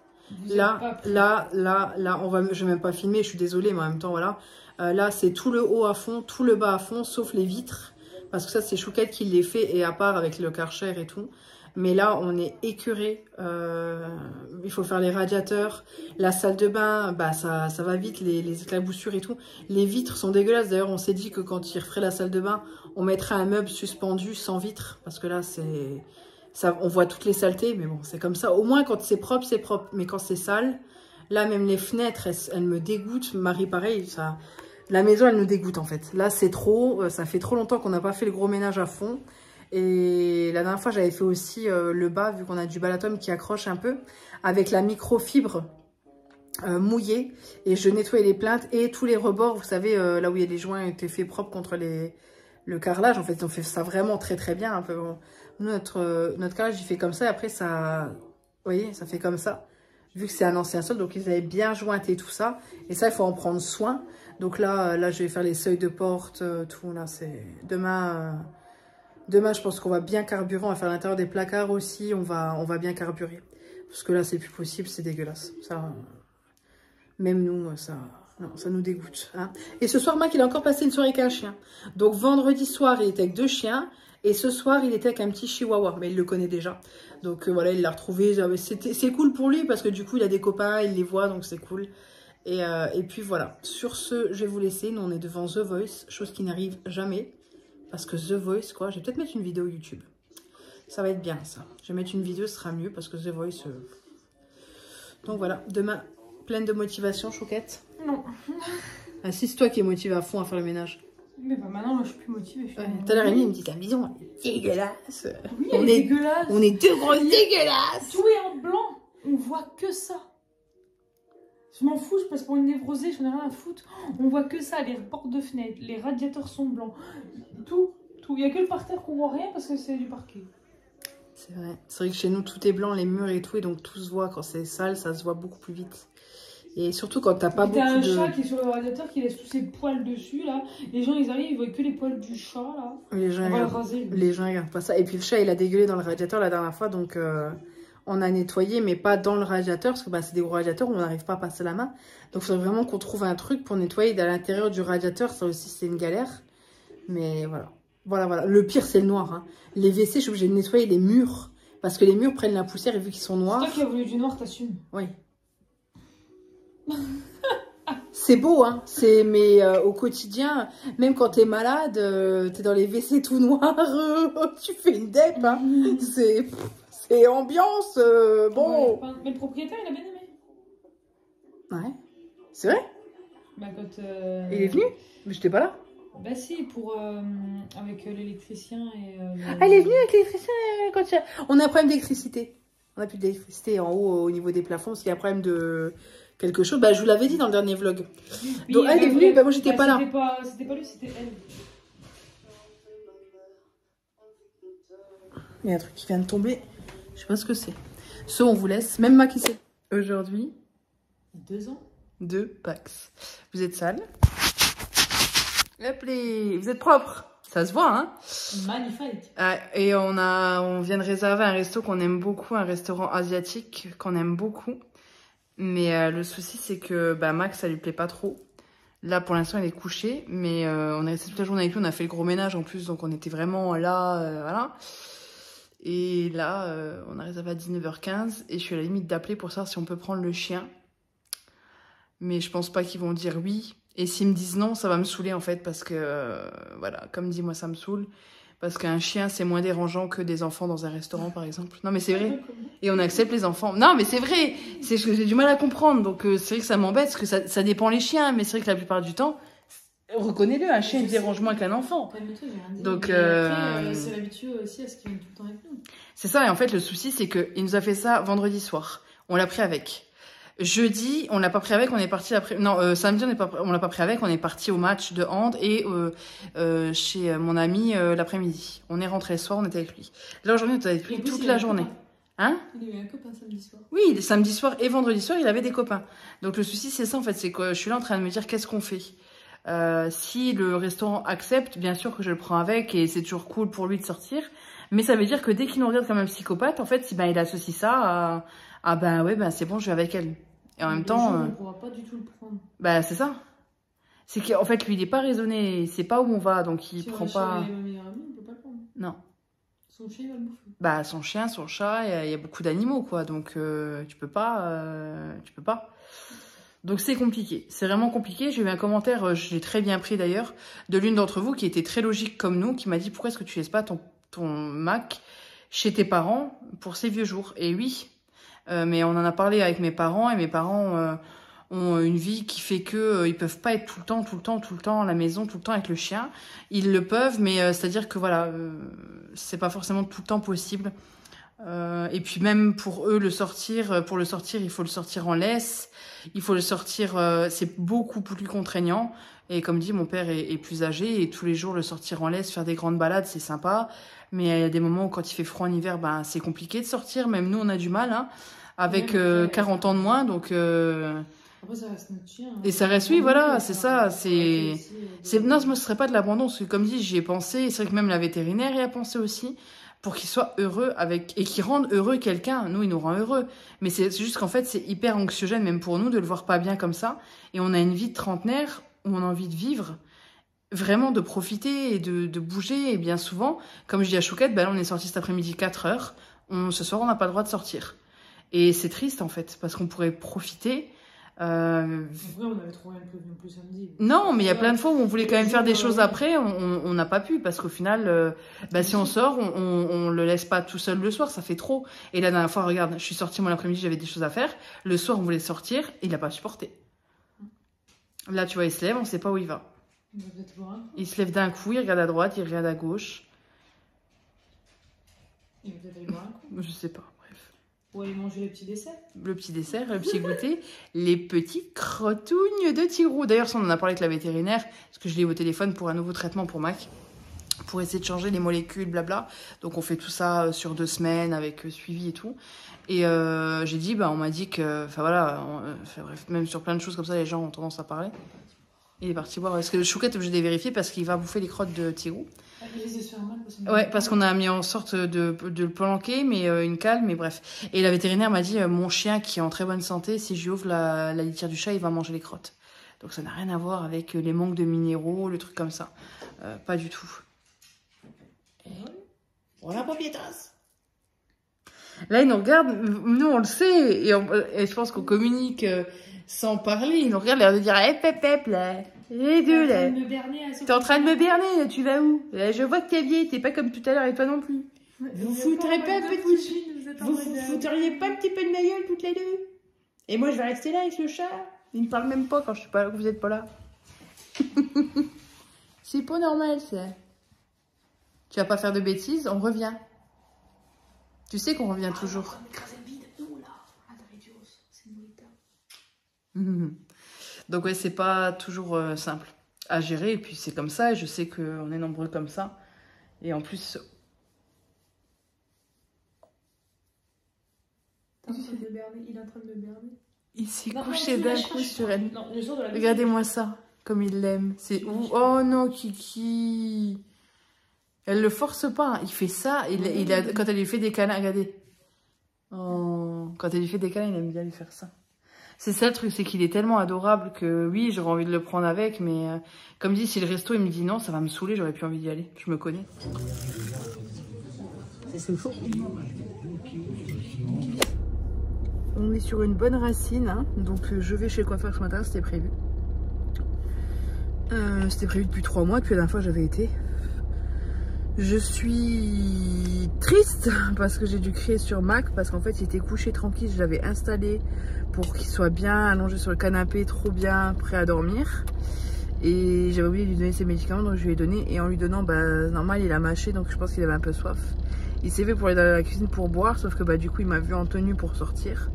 Là, je vais même pas filmer, je suis désolée, mais en même temps voilà. Là c'est tout le haut à fond, tout le bas à fond, sauf les vitres. Parce que ça, c'est Chouquette qui les fait et à part avec le Karcher et tout. Mais là, on est écœuré. Il faut faire les radiateurs. La salle de bain, ça va vite, les éclaboussures et tout. Les vitres sont dégueulasses. D'ailleurs, on s'est dit que quand il referait la salle de bain, on mettrait un meuble suspendu sans vitres. Parce que là, on voit toutes les saletés. Mais bon, c'est comme ça. Au moins, quand c'est propre, c'est propre. Mais quand c'est sale, là, même les fenêtres, elles me dégoûtent. Marie, pareil, ça... La maison, elle nous dégoûte en fait. Là, c'est trop. Ça fait trop longtemps qu'on n'a pas fait le gros ménage à fond. Et la dernière fois, j'avais fait aussi le bas, vu qu'on a du Balaton qui accroche un peu, avec la microfibre mouillée. Et je nettoyais les plaintes et tous les rebords, vous savez, là où il y a les joints étaient faits propres contre le carrelage. En fait, on fait ça vraiment très très bien. Un peu. Nous, notre carrelage, il fait comme ça. Et après, ça, vous voyez, ça fait comme ça. Vu que c'est un ancien sol, donc ils avaient bien jointé tout ça. Et ça, il faut en prendre soin. Donc là, je vais faire les seuils de porte, tout. Là, c'est demain, je pense qu'on va bien carburer. On va faire l'intérieur des placards aussi. On va bien carburer. Parce que là, c'est plus possible. C'est dégueulasse. Ça, même nous, ça nous dégoûte. Hein. Et ce soir, Mac, il a encore passé une soirée avec un chien. Donc vendredi soir, il était avec 2 chiens. Et ce soir, il était avec un petit chihuahua. Mais il le connaît déjà. Donc voilà, il l'a retrouvé. C'est cool pour lui parce que du coup, il a des copains. Il les voit. Donc c'est cool. Et puis voilà, sur ce, je vais vous laisser. Nous, on est devant The Voice, chose qui n'arrive jamais. Parce que The Voice, quoi, je vais peut-être mettre une vidéo YouTube. Ça va être bien, ça. Je vais mettre une vidéo, ce sera mieux, parce que The Voice... Donc voilà, demain, pleine de motivation, Chouquette. Non. Ah si, c'est toi qui es motivé à fond à faire le ménage. Mais bah maintenant, là, je suis plus motivée. Ouais. Tout à l'heure, Rémi, il me dit ta maison, elle est dégueulasse. Oui, on elle est dégueulasse. On est deux grosses dégueulasses. Tout est en blanc. On voit que ça. Je m'en fous, je passe pour une névrosée, j'en ai rien à foutre. On voit que ça, les portes de fenêtre, les radiateurs sont blancs. Tout. Il n'y a que le parterre qu'on voit rien parce que c'est du parquet. C'est vrai. C'est vrai que chez nous, tout est blanc, les murs et tout, et donc tout se voit. Quand c'est sale, ça se voit beaucoup plus vite. Et surtout quand t'as pas beaucoup de... T'as un chat qui est sur le radiateur qui laisse tous ses poils dessus, là. Les gens, ils arrivent, ils voient que les poils du chat, là. Les gens, on va le raser. Les gens regardent pas ça. Et puis le chat, il a dégueulé dans le radiateur la dernière fois, donc on a nettoyé, mais pas dans le radiateur, parce que bah, c'est des gros radiateurs où on n'arrive pas à passer la main. Donc il faudrait vraiment qu'on trouve un truc pour nettoyer à l'intérieur du radiateur. Ça aussi, c'est une galère. Mais voilà. Voilà. Le pire, c'est le noir. Hein. Les WC, je suis obligée de nettoyer les murs. Parce que les murs prennent la poussière et vu qu'ils sont noirs... C'est toi qui as voulu du noir, t'assumes. Oui. C'est beau, hein. Mais au quotidien, même quand t'es malade, t'es dans les WC tout noirs, tu fais une dep. Hein. C'est ambiance, bon. Ouais, mais le propriétaire, il a bien aimé. Ouais. C'est vrai? Bah, quand, il est venu? Mais j'étais pas là. Bah si, avec l'électricien et... Ah, il est venu avec l'électricien quand on a un problème d'électricité. On n'a plus d'électricité en haut au niveau des plafonds parce qu'il y a un problème de quelque chose. Bah, je vous l'avais dit dans le dernier vlog. Oui, donc, elle est venue, bah, moi, j'étais pas là. C'était pas lui, c'était elle. Il y a un truc qui vient de tomber. Je sais pas ce que c'est. Ce, on vous laisse. Même ma qui sait. Aujourd'hui, 2 ans. 2 Pax. Vous êtes sale. Hop les... Vous êtes propre. Ça se voit, hein. Magnifique. Et on vient de réserver un resto qu'on aime beaucoup, un restaurant asiatique qu'on aime beaucoup. Mais le souci, c'est que bah, Max, ça lui plaît pas trop. Là, pour l'instant, il est couché. Mais on est resté toute la journée avec lui. On a fait le gros ménage en plus. Donc, on était vraiment là. Voilà. Et là, on a réservé à 19h15. Et je suis à la limite d'appeler pour savoir si on peut prendre le chien. Mais je pense pas qu'ils vont dire oui. Et s'ils me disent non, ça va me saouler en fait. Parce que, voilà, comme dit, moi, ça me saoule. Parce qu'un chien, c'est moins dérangeant que des enfants dans un restaurant, par exemple. Non, mais c'est vrai. Et on accepte les enfants. Non, mais c'est vrai. C'est que j'ai du mal à comprendre. Donc, c'est vrai que ça m'embête. Parce que ça dépend les chiens. Mais c'est vrai que la plupart du temps, reconnez-le, un chien, il dérange moins qu'un enfant. Donc, après, c'est l'habitude aussi à ce qu'il vienne tout le temps avec nous. C'est ça. Et en fait, le souci, c'est qu'il nous a fait ça vendredi soir. On l'a pris avec. Jeudi, on l'a pas pris avec, on est parti après. Non, samedi, on l'a pas pris avec, on est parti au match de hand et chez mon ami l'après-midi. On est rentré le soir, on était avec lui. Là aujourd'hui, on était avec lui toute la journée. Hein? Il avait un copain samedi soir. Oui, samedi soir et vendredi soir, il avait des copains. Donc le souci, c'est ça en fait, c'est que je suis là en train de me dire qu'est-ce qu'on fait. Si le restaurant accepte, bien sûr que je le prends avec et c'est toujours cool pour lui de sortir. Mais ça veut dire que dès qu'il nous regarde comme un psychopathe, en fait, si ben il associe ça à ben ouais, ben c'est bon, je vais avec elle. Et en même temps, on ne pourra pas du tout le prendre. Bah c'est ça. C'est qu'en fait lui il est pas raisonné, c'est pas où on va, donc il prend pas. Si on va chez ma meilleure amie, on peut pas le prendre. Non. Son chien il va le bouffer. Bah son chien, son chat, il y a beaucoup d'animaux quoi, donc tu peux pas, Donc c'est compliqué, c'est vraiment compliqué. J'ai eu un commentaire, j'ai très bien pris d'ailleurs, de l'une d'entre vous qui était très logique comme nous, qui m'a dit pourquoi est-ce que tu laisses pas ton Mac chez tes parents pour ces vieux jours. Et oui. Mais on en a parlé avec mes parents et mes parents ont une vie qui fait que ils peuvent pas être tout le temps à la maison, tout le temps avec le chien. Ils le peuvent, mais c'est-à-dire que voilà, c'est pas forcément tout le temps possible. Et puis même pour eux, pour le sortir, il faut le sortir en laisse. Il faut le sortir, c'est beaucoup plus contraignant. Et comme dit, mon père est plus âgé et tous les jours le sortir en laisse, faire des grandes balades, c'est sympa. Mais il y a des moments où quand il fait froid en hiver, ben c'est compliqué de sortir. Même nous, on a du mal, hein, avec 40 ans de moins. Donc après, ça reste notre chien. Hein. Et ça reste, oui, voilà, c'est ça. Non, ce ne serait pas de l'abandon, parce que comme dit, j'y ai pensé. C'est vrai que même la vétérinaire y a pensé aussi, pour qu'il soit heureux et qu'il rende heureux quelqu'un. Nous, il nous rend heureux. Mais c'est juste qu'en fait, c'est hyper anxiogène, même pour nous, de le voir pas bien comme ça. Et on a une vie de trentenaire où on a envie de vivre, vraiment de profiter et de bouger. Et bien souvent, comme je dis à Chouquette, ben là, on est sorti cet après-midi 4 heures. Ce soir, on n'a pas le droit de sortir. Et c'est triste, en fait, parce qu'on pourrait profiter. En vrai, on avait trop rien prévu non plus samedi. Non, mais il y a plein de fois où on voulait quand même faire des choses après, on n'a pas pu, parce qu'au final, si on sort, on le laisse pas tout seul le soir, ça fait trop. Et la dernière fois, regarde, je suis sortie moi l'après-midi, j'avais des choses à faire. Le soir, on voulait sortir, et il n'a pas supporté. Là, tu vois, il se lève, on sait pas où il va. Il va peut-être voir un coup. Il se lève d'un coup, il regarde à droite, il regarde à gauche. Il va peut-être aller boire un coup. Je sais pas, bref. Ou aller manger le petit dessert. Le petit dessert, le petit goûter, les petits crotounes de Tigrou. D'ailleurs, ça, on en a parlé avec la vétérinaire, parce que je l'ai eu au téléphone pour un nouveau traitement pour Mac, pour essayer de changer les molécules, blabla. Donc, on fait tout ça sur 2 semaines, avec suivi et tout. Et j'ai dit, bah, on m'a dit que, enfin voilà, bref, même sur plein de choses comme ça, les gens ont tendance à parler. Il est parti voir, parce que Chouquette est obligé de les vérifier, parce qu'il va bouffer les crottes de Tigrou. Ouais, parce qu'on a mis en sorte de le planquer, mais une cale, mais bref. Et la vétérinaire m'a dit, mon chien qui est en très bonne santé, si je lui ouvre la litière du chat, il va manger les crottes. Donc ça n'a rien à voir avec les manques de minéraux, le truc comme ça. Pas du tout. Voilà, papietas. Là, il nous regarde, nous on le sait, et je pense qu'on communique sans parler. Il nous regarde, l'air de dire, hé, pep, là. Les deux, là. T'es en train de me berner, là, tu vas où? Là, je vois que t'es vieille, t'es pas comme tout à l'heure et toi non plus. Vous fouteriez pas un petit peu de ma gueule toutes les deux? Et moi, je vais rester là avec le chat. Il me parle même pas quand je suis pas là, que vous êtes pas là. C'est pas normal, ça. Tu vas pas faire de bêtises, on revient. Tu sais qu'on revient toujours. Donc ouais, c'est pas toujours simple à gérer, et puis c'est comme ça, et je sais qu'on est nombreux comme ça. Et en plus... Il est en train de berner. Il s'est couché d'un coup sur elle. Non, regardez-moi ça, comme il l'aime. C'est où? Oh non, Kiki. Elle le force pas, il fait ça. Quand elle lui fait des câlins, regardez. Oh, quand elle lui fait des câlins, il aime bien lui faire ça. C'est ça le truc, c'est qu'il est tellement adorable que oui, j'aurais envie de le prendre avec, mais comme dit, si le resto il me dit non, ça va me saouler, j'aurais plus envie d'y aller. Je me connais. C'est chaud. On est sur une bonne racine, hein. Donc je vais chez le coiffeur ce matin, c'était prévu. C'était prévu depuis 3 mois, depuis la dernière fois j'avais été. Je suis triste parce que j'ai dû crier sur Mac, parce qu'en fait il était couché tranquille, je l'avais installé pour qu'il soit bien allongé sur le canapé, trop bien, prêt à dormir. Et j'avais oublié de lui donner ses médicaments, donc je lui ai donné, et en lui donnant, bah normal il a mâché, donc je pense qu'il avait un peu soif. Il s'est fait pour aller dans la cuisine pour boire, sauf que bah du coup il m'a vu en tenue pour sortir.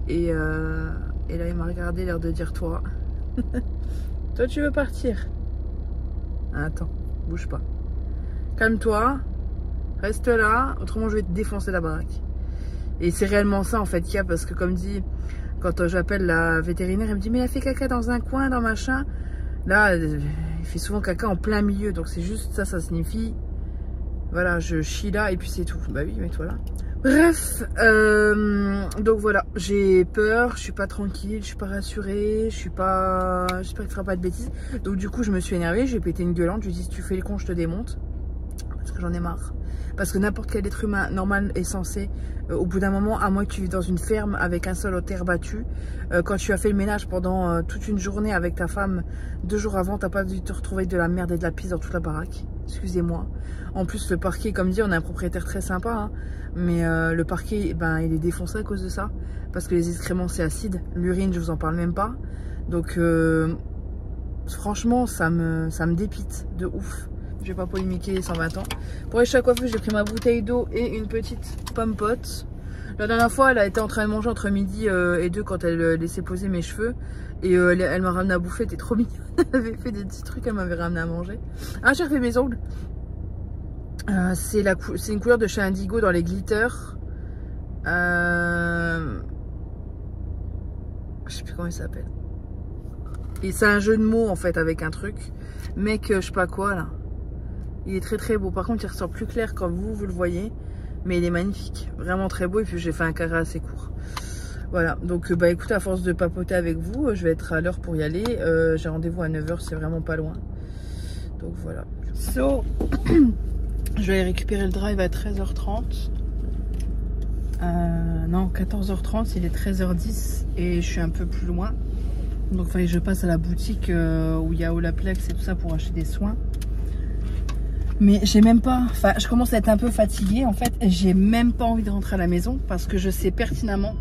Et là il m'a regardé, l'air de dire toi, toi tu veux partir? Attends, bouge pas. Calme-toi, reste là, autrement je vais te défoncer la baraque. Et c'est réellement ça en fait qu'il y a, parce que comme dit, quand j'appelle la vétérinaire, elle me dit mais elle a fait caca dans un coin, dans machin. Là, il fait souvent caca en plein milieu, donc c'est juste ça, ça signifie, voilà, je chie là et puis c'est tout. Bah oui, mets-toi là. Bref, donc voilà, j'ai peur, je suis pas tranquille, je suis pas rassurée, je suis pas... J'espère que tu feras pas de bêtises. Donc du coup, je me suis énervée, j'ai pété une gueulante, je lui ai dit si tu fais le con, je te démonte. Parce que j'en ai marre. Parce que n'importe quel être humain normal est censé, au bout d'un moment, à moins que tu vives dans une ferme avec un sol aux terres battues, quand tu as fait le ménage pendant toute une journée avec ta femme, 2 jours avant, t'as pas dû te retrouver de la merde et de la pisse dans toute la baraque. Excusez-moi. En plus, le parquet, comme dit, on a un propriétaire très sympa, hein, mais le parquet, ben, il est défoncé à cause de ça. Parce que les excréments, c'est acide. L'urine, je vous en parle même pas. Donc, franchement, ça me dépite de ouf. Je vais pas polémiquer 120 ans. Pour aller chez la coiffeuse, j'ai pris ma bouteille d'eau et une petite pomme pote. La dernière fois, elle a été en train de manger entre midi et 2 quand elle laissait poser mes cheveux. Et elle m'a ramené à bouffer, elle était trop mignonne. Elle avait fait des petits trucs, elle m'avait ramené à manger. Ah, j'ai refait mes ongles. C'est une couleur de chez Indigo dans les glitters. Je sais plus comment il s'appelle. Et c'est un jeu de mots en fait avec un truc. Mec, je sais pas quoi là. Il est très très beau. Par contre, il ressort plus clair quand vous le voyez. Mais il est magnifique. Vraiment très beau. Et puis j'ai fait un carré assez court. Voilà. Donc bah écoutez, à force de papoter avec vous, je vais être à l'heure pour y aller. J'ai rendez-vous à 9h, c'est vraiment pas loin. Donc voilà. So, je vais aller récupérer le drive à 13h30. Non, 14h30, il est 13h10 et je suis un peu plus loin. Donc il fallait que je passe à la boutique où il y a Olaplex et tout ça pour acheter des soins. Mais j'ai même pas, enfin je commence à être un peu fatiguée en fait. J'ai même pas envie de rentrer à la maison parce que je sais pertinemment,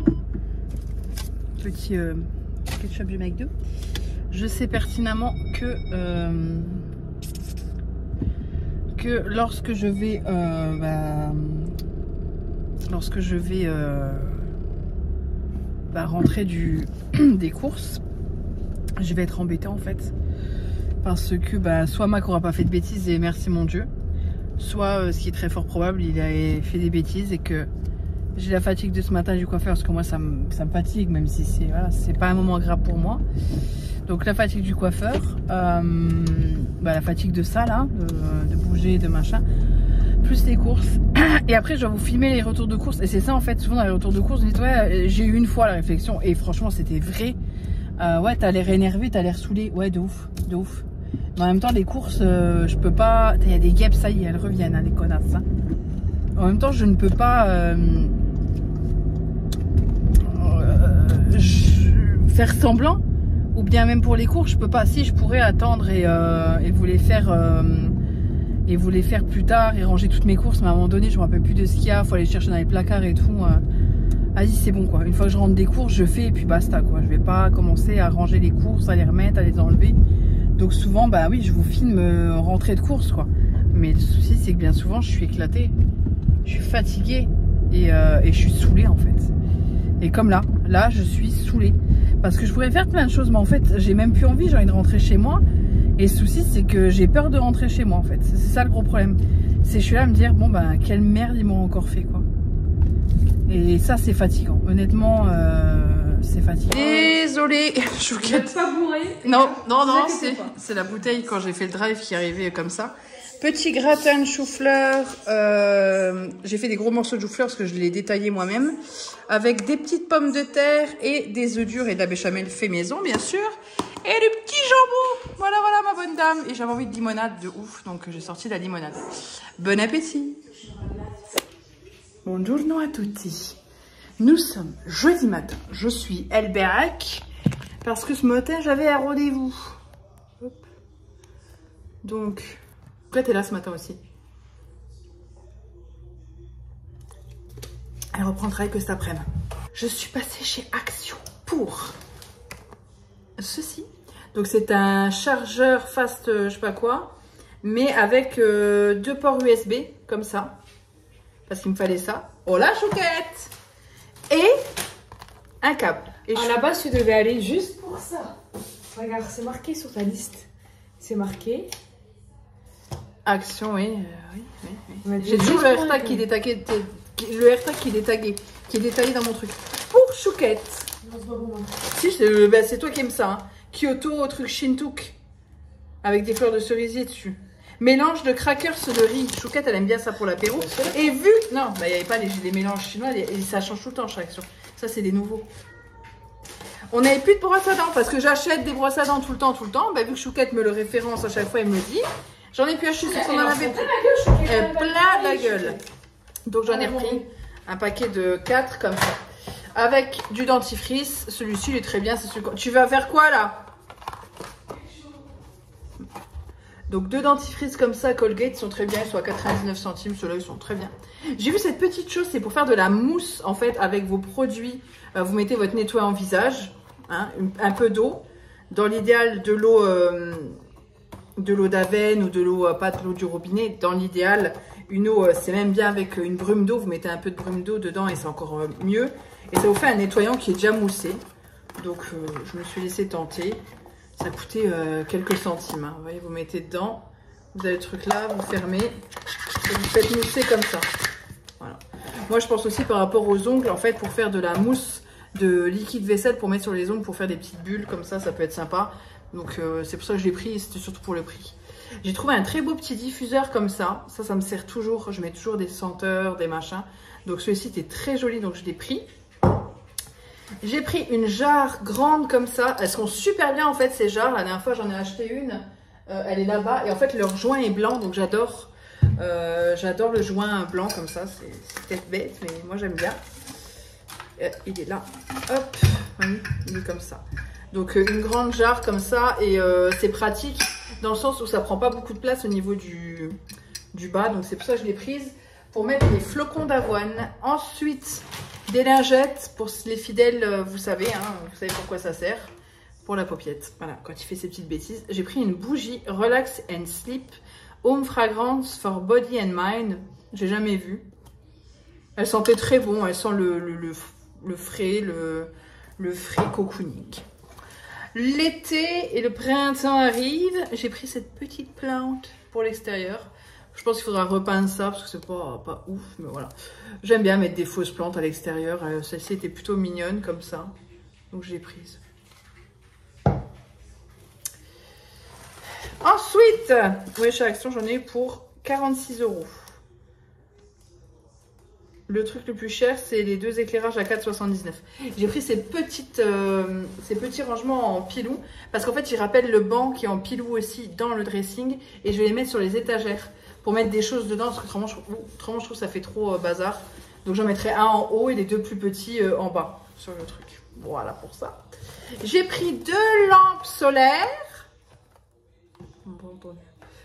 petit ketchup du McDo, je sais pertinemment que lorsque je vais rentrer des courses, je vais être embêtée en fait, parce que soit Mac aura pas fait de bêtises et merci mon Dieu, soit ce qui est très fort probable, il a fait des bêtises et que j'ai la fatigue de ce matin du coiffeur, parce que moi ça me fatigue, même si c'est pas un moment grave pour moi. Donc la fatigue du coiffeur, la fatigue de ça là, de bouger, de machin, plus les courses. Et après je dois vous filmer les retours de courses. Et c'est ça en fait, souvent dans les retours de courses, vous dites ouais, j'ai eu une fois la réflexion et franchement c'était vrai. Ouais, t'as l'air énervé, t'as l'air saoulé, ouais de ouf, de ouf. Mais en même temps les courses, je peux pas, il y a des guêpes, ça y est, elles reviennent, hein, les connasses. Hein. En même temps je ne peux pas faire semblant. Ou bien même pour les cours, je peux pas. Si, je pourrais attendre et vous les faire plus tard et ranger toutes mes courses. Mais à un moment donné, je me rappelle plus de ce qu'il y a. Faut aller chercher dans les placards et tout. Vas-y, c'est bon quoi. Une fois que je rentre des courses, je fais et puis basta quoi. Je vais pas commencer à ranger les courses, à les remettre, à les enlever. Donc souvent, oui, je vous filme rentrer de courses quoi. Mais le souci, c'est que bien souvent, je suis éclatée, je suis fatiguée et je suis saoulée en fait. Et comme là, je suis saoulée. Parce que je pourrais faire plein de choses, mais en fait, j'ai même plus envie, j'ai envie de rentrer chez moi. Et le souci, c'est que j'ai peur de rentrer chez moi, en fait. C'est ça le gros problème. C'est je suis là à me dire, bon, quelle merde ils m'ont encore fait, quoi. Et ça, c'est fatigant. Honnêtement, c'est fatigant. Désolée, Chouquette. Pas bourré. Non, c'est la bouteille quand j'ai fait le drive qui arrivait comme ça. Petit gratin de chou-fleur, j'ai fait des gros morceaux de chou-fleur parce que je l'ai détaillé moi-même, avec des petites pommes de terre et des œufs durs et de la béchamel fait maison bien sûr, et du petit jambon, voilà ma bonne dame, et j'avais envie de limonade de ouf, donc j'ai sorti la limonade. Bon appétit. Buongiorno a tutti, nous sommes jeudi matin, je suis Elberac, parce que ce matin j'avais un rendez-vous, donc... Après, t'es là ce matin aussi. Elle reprend le travail que cet après-midi. Je suis passée chez Action pour ceci. Donc, c'est un chargeur fast, je sais pas quoi, mais avec 2 ports USB, comme ça. Parce qu'il me fallait ça. Oh la chouquette! Et un câble. Et à la base, tu devais aller juste pour ça. Regarde, c'est marqué sur ta liste. C'est marqué. Action, oui. J'ai toujours le AirTag qui est détagué, qui est détaillé dans mon truc. Pour Chouquette. Si, c'est toi qui aimes ça. Hein. Kyoto, truc Shintuk. Avec des fleurs de cerisier dessus. Mélange de crackers de riz. Chouquette, elle aime bien ça pour l'apéro. Et vu... Non, il n'y avait pas les mélanges chinois. Et ça change tout le temps chaque Action. Ça, c'est des nouveaux. On n'avait plus de brosse à dents parce que j'achète des brosses à dents tout le temps. Vu que Chouquette me le référence à chaque fois, elle me le dit. J'en ai plus acheté sur son avait plein la gueule. Donc j'en ai repris un paquet de 4 comme ça. Avec du dentifrice. Celui-ci il est très bien. Tu vas faire quoi là? Donc 2 dentifrices comme ça, Colgate, sont très bien. Ils sont à 99 centimes. Ceux-là ils sont très bien. J'ai vu cette petite chose. C'est pour faire de la mousse en fait avec vos produits. Vous mettez votre nettoyant visage. Hein, un peu d'eau. Dans l'idéal de l'eau... de l'eau d'Aven ou de l'eau, pas de l'eau du robinet, dans l'idéal, une eau, c'est même bien avec une brume d'eau, vous mettez un peu de brume d'eau dedans et c'est encore mieux. Et ça vous fait un nettoyant qui est déjà moussé. Donc je me suis laissé tenter. Ça coûtait quelques centimes. Hein. Vous voyez, vous mettez dedans, vous avez le truc là, vous fermez et vous faites mousser comme ça. Voilà. Moi je pense aussi par rapport aux ongles, en fait, pour faire de la mousse de liquide vaisselle pour mettre sur les ongles, pour faire des petites bulles comme ça peut être sympa. Donc c'est pour ça que je l'ai pris et c'était surtout pour le prix. J'ai trouvé un très beau petit diffuseur comme ça. Ça me sert toujours. Je mets toujours des senteurs, des machins. Donc celui-ci était très joli, donc je l'ai pris. J'ai pris une jarre grande comme ça. Elles sont super bien en fait ces jarres. La dernière fois j'en ai acheté une. Elle est là-bas. Et en fait leur joint est blanc, donc j'adore. J'adore le joint blanc comme ça. C'est peut-être bête, mais moi j'aime bien. Il est là. Hop, oui, il est comme ça. Donc une grande jarre comme ça et c'est pratique dans le sens où ça prend pas beaucoup de place au niveau du bas. Donc c'est pour ça que je l'ai prise pour mettre les flocons d'avoine. Ensuite des lingettes pour les fidèles, vous savez pourquoi ça sert. pour la paupiette. Voilà, quand il fait ses petites bêtises. J'ai pris une bougie Relax and Sleep Home Fragrance for Body and Mind. J'ai jamais vu. Elle sentait très bon. Elle sent le frais, le frais cocooning. L'été et le printemps arrivent. J'ai pris cette petite plante pour l'extérieur. Je pense qu'il faudra repeindre ça parce que c'est pas ouf, mais voilà. J'aime bien mettre des fausses plantes à l'extérieur. Celle-ci était plutôt mignonne comme ça. Donc je l'ai prise. Ensuite, oui, chez Action, j'en ai eu pour 46 €. Le truc le plus cher, c'est les 2 éclairages à 4,79 €. J'ai pris ces petits rangements en pilou parce qu'en fait, ils rappellent le banc qui est en pilou aussi dans le dressing et je vais les mettre sur les étagères pour mettre des choses dedans parce que autrement, je trouve que ça fait trop bazar. Donc, j'en mettrai un en haut et les 2 plus petits en bas sur le truc. Voilà pour ça. J'ai pris 2 lampes solaires.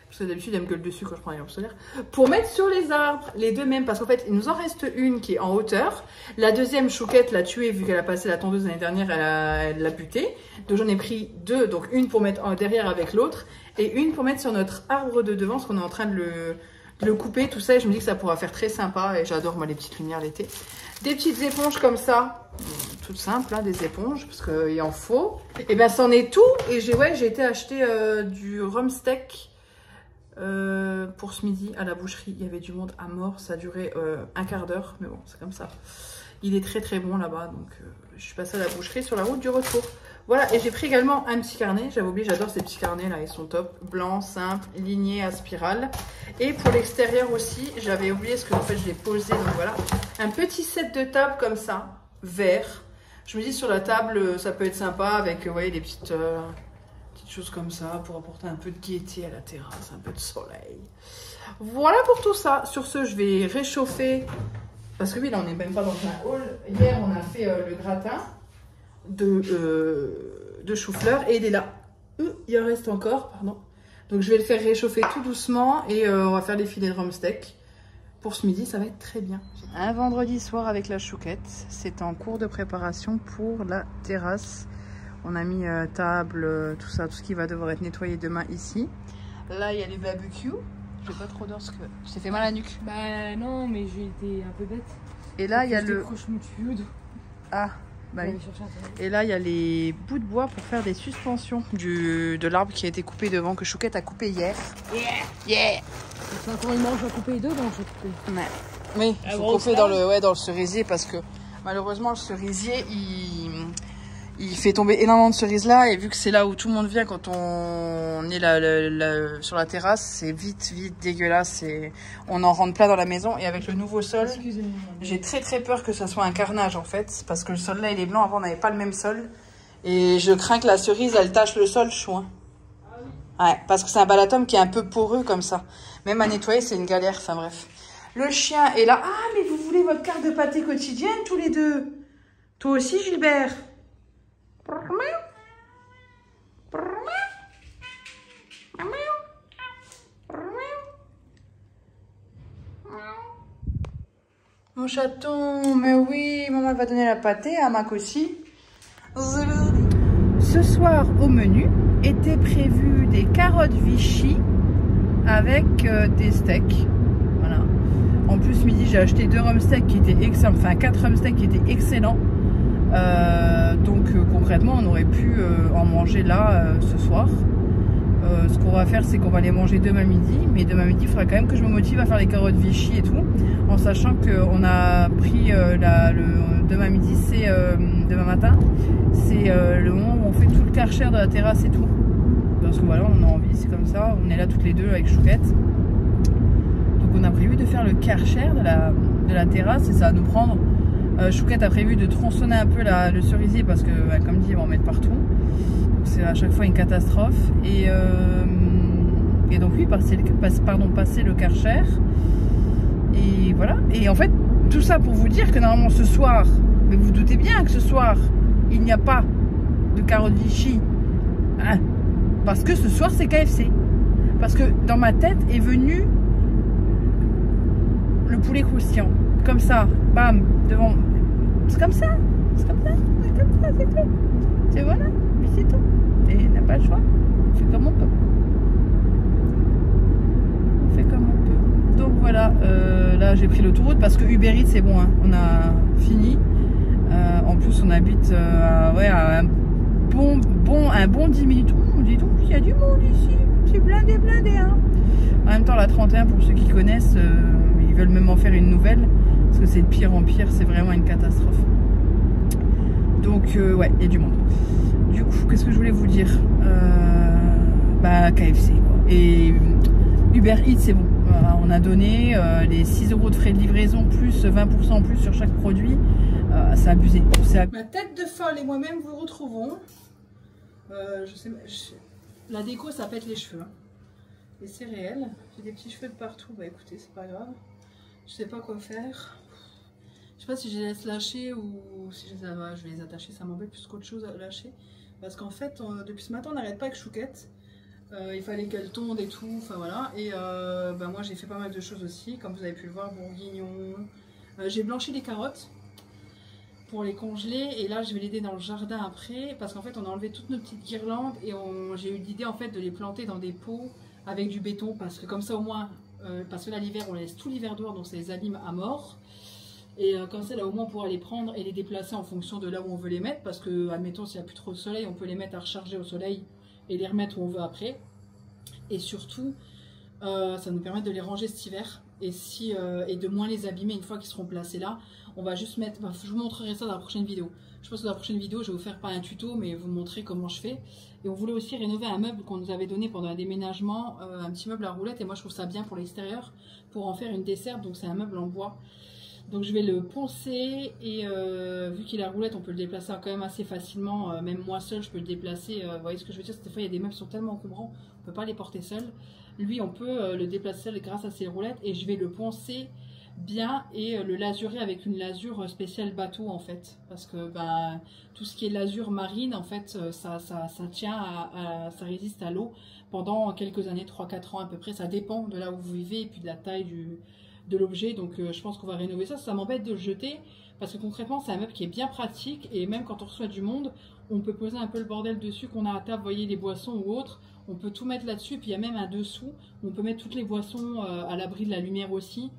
Parce que d'habitude, elle me gueule dessus quand je prends les lampes solaires. Pour mettre sur les arbres, les 2 mêmes. Parce qu'en fait, il nous en reste une qui est en hauteur. La deuxième, Chouquette l'a tuée vu qu'elle a passé la tondeuse l'année dernière. Elle l'a butée. Donc j'en ai pris 2. Donc une pour mettre derrière avec l'autre. Et une pour mettre sur notre arbre de devant. Parce qu'on est en train de le couper. Tout ça. Et je me dis que ça pourra faire très sympa. Et j'adore moi les petites lumières l'été. Des petites éponges comme ça. Toutes simples, hein, des éponges. Parce qu'il en faut. Et bien, c'en est tout. Et j'ai été acheter du rhum steak. Pour ce midi à la boucherie. Il y avait du monde à mort, ça a duré un quart d'heure, mais bon, c'est comme ça. Il est très très bon là-bas, donc je suis passée à la boucherie sur la route du retour. Voilà, et j'ai pris également un petit carnet, j'avais oublié, j'adore ces petits carnets là, ils sont top, blanc, simple, ligné à spirale. Et pour l'extérieur aussi, j'avais oublié ce que en fait je l'ai posé, donc voilà, un petit set de table comme ça, vert. Je me dis sur la table, ça peut être sympa avec, vous voyez, des petites choses comme ça pour apporter un peu de gaieté à la terrasse, un peu de soleil. Voilà pour tout ça. Sur ce, je vais réchauffer parce que oui, là on n'est même pas dans un hall. Hier on a fait le gratin de chou-fleur et il est là. Il en reste encore, pardon. Donc je vais le faire réchauffer tout doucement et on va faire des filets de rhum steak. Pour ce midi, ça va être très bien. Un vendredi soir avec la Chouquette. C'est en cours de préparation pour la terrasse. On a mis table, tout ça, tout ce qui va devoir être nettoyé demain ici. Là, il y a les barbecue. J'ai pas trop d'heures parce que tu t'es fait mal à la nuque. Bah non, mais j'ai été un peu bête. Et là, il y a le... Ah, bah oui. Et là, il y a les bouts de bois pour faire des suspensions de l'arbre qui a été coupé devant, que Chouquette a coupé hier. Yeah. C'est encore une manche à couper deux, donc je vais couper. Ouais. Oui, il faut couper dans le cerisier parce que malheureusement, le cerisier, il fait tomber énormément de cerises là, et vu que c'est là où tout le monde vient quand on est sur la terrasse, c'est vite dégueulasse et on en rentre plein dans la maison. Et avec le nouveau sol, j'ai très peur que ça soit un carnage en fait, parce que le sol là il est blanc, avant on n'avait pas le même sol et je crains que la cerise elle tache le sol chouin. Ouais, parce que c'est un balatum qui est un peu poreux comme ça, même à nettoyer c'est une galère, enfin bref. Le chien est là. Ah mais vous voulez votre carte de pâté quotidienne tous les deux? Toi aussi Gilbert? Mon chaton, mais oui, maman va donner la pâtée à Mac aussi. Ce soir au menu était prévu des carottes Vichy avec des steaks. Voilà. En plus midi j'ai acheté 2 rhum steaks qui étaient excellents, enfin 4 rhum steaks qui étaient excellents. Donc concrètement on aurait pu en manger là ce soir. Ce qu'on va faire c'est qu'on va les manger demain midi, mais demain midi il faudra quand même que je me motive à faire les carottes Vichy et tout, en sachant qu'on a pris demain midi, c'est demain matin, c'est le moment où on fait tout le karcher de la terrasse et tout, parce que voilà on a envie, c'est comme ça, on est là toutes les deux avec Chouquette, donc on a prévu de faire le karcher de la terrasse et ça va nous prendre... Chouquette a prévu de tronçonner un peu le cerisier parce que, comme dit, ils vont en mettre partout. C'est à chaque fois une catastrophe. Et donc, oui, passer le karcher. Et voilà. Et en fait, tout ça pour vous dire que normalement ce soir, mais vous vous doutez bien que ce soir, il n'y a pas de carottes Vichy. Hein, parce que ce soir, c'est KFC. Parce que dans ma tête est venu le poulet croustillant. Comme ça, bam, devant. C'est comme ça, c'est comme ça, c'est tout. C'est voilà, c'est tout. Et on n'a pas le choix. On fait comme on peut. On fait comme on peut. Donc voilà, là j'ai pris l'autoroute parce que Uber Eats c'est bon, hein. On a fini. En plus on habite à un bon 10 minutes. Oh, dis donc, il y a du monde ici. C'est blindé, hein. En même temps, la 31, pour ceux qui connaissent, ils veulent même en faire une nouvelle. Parce que c'est de pire en pire, c'est vraiment une catastrophe. Donc, ouais, il y a du monde. Du coup, qu'est-ce que je voulais vous dire? KFC, quoi. Et Uber Eats, c'est bon. On a donné les 6 € de frais de livraison, plus 20% en plus sur chaque produit. C'est abusé. Ma tête de folle et moi-même vous retrouvons. La déco, ça pète les cheveux. Hein. Et c'est réel. J'ai des petits cheveux de partout. Bah écoutez, c'est pas grave. Je sais pas quoi faire. Je sais pas si je les laisse lâcher ou si je vais les attacher. Ça m'embête plus qu'autre chose à lâcher. Parce qu'en fait, depuis ce matin, on n'arrête pas avec Chouquette. Il fallait qu'elle tonde et tout. Enfin voilà. Et moi, j'ai fait pas mal de choses aussi. Comme vous avez pu le voir, bourguignon. J'ai blanchi les carottes pour les congeler, et là je vais l'aider dans le jardin après, parce qu'en fait on a enlevé toutes nos petites guirlandes et j'ai eu l'idée en fait de les planter dans des pots avec du béton, parce que comme ça au moins, parce que là l'hiver on laisse tout l'hiver dehors, donc ça les abîme à mort, et comme ça là au moins on pourra les prendre et les déplacer en fonction de là où on veut les mettre, parce que admettons s'il n'y a plus trop de soleil, on peut les mettre à recharger au soleil et les remettre où on veut après, et surtout ça nous permet de les ranger cet hiver. Et de moins les abîmer une fois qu'ils seront placés là. On va juste mettre, je vous montrerai ça dans la prochaine vidéo. Je pense que dans la prochaine vidéo je vais vous faire pas un tuto mais vous montrer comment je fais. Et on voulait aussi rénover un meuble qu'on nous avait donné pendant un déménagement, un petit meuble à roulettes, et moi je trouve ça bien pour l'extérieur, pour en faire une desserte. Donc c'est un meuble en bois, donc je vais le poncer, et vu qu'il est à roulette on peut le déplacer quand même assez facilement, même moi seule je peux le déplacer. Vous voyez ce que je veux dire, des fois il y a des meubles qui sont tellement encombrants on peut pas les porter seul. Lui on peut le déplacer seul grâce à ses roulettes, et je vais le poncer bien et le lasurer avec une lasure spéciale bateau en fait, parce que tout ce qui est lasure marine en fait ça tient ça résiste à l'eau pendant quelques années, 3-4 ans à peu près, ça dépend de là où vous vivez et puis de la taille de l'objet. Donc je pense qu'on va rénover ça. Ça m'embête de le jeter parce que concrètement c'est un meuble qui est bien pratique, et même quand on reçoit du monde on peut poser un peu le bordel dessus qu'on a à table, vous voyez, les boissons ou autres, on peut tout mettre là-dessus, et puis il y a même un dessous où on peut mettre toutes les boissons à l'abri de la lumière aussi.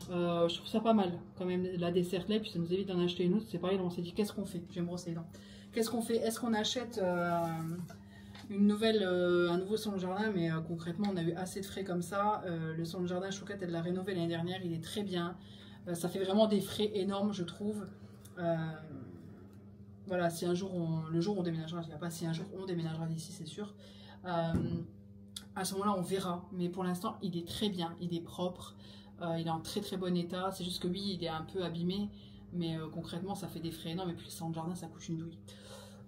Je trouve ça pas mal quand même, la desserte là, puis ça nous évite d'en acheter une autre. C'est pareil, on s'est dit qu'est-ce qu'on fait, je vais me brosser les dents, qu'est-ce qu'on fait, est-ce qu'on achète un nouveau salon de jardin, mais concrètement on a eu assez de frais comme ça. Le salon de jardin Chouquette, elle l'a rénové l'année dernière, il est très bien, ça fait vraiment des frais énormes je trouve. Voilà, si un jour le jour où on déménagera, je ne dis pas si un jour on déménagera d'ici, c'est sûr, à ce moment là on verra, mais pour l'instant il est très bien, il est propre. Il est en très très bon état, c'est juste que oui il est un peu abîmé, mais concrètement ça fait des frais énormes, et puis le salon de jardin ça coûte une douille.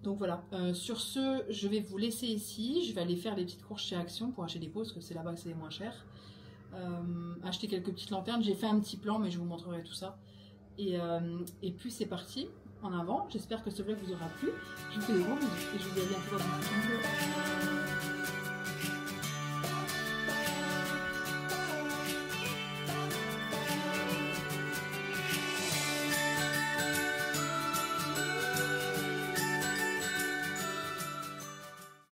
Donc voilà, sur ce je vais vous laisser ici, je vais aller faire les petites courses chez Action pour acheter des pots, parce que c'est là-bas que c'est les moins cher, acheter quelques petites lanternes, j'ai fait un petit plan mais je vous montrerai tout ça, et puis c'est parti, en avant. J'espère que ce vlog vous aura plu, je vous fais des gros bisous et je vous dis à bientôt dans une prochaine vidéo.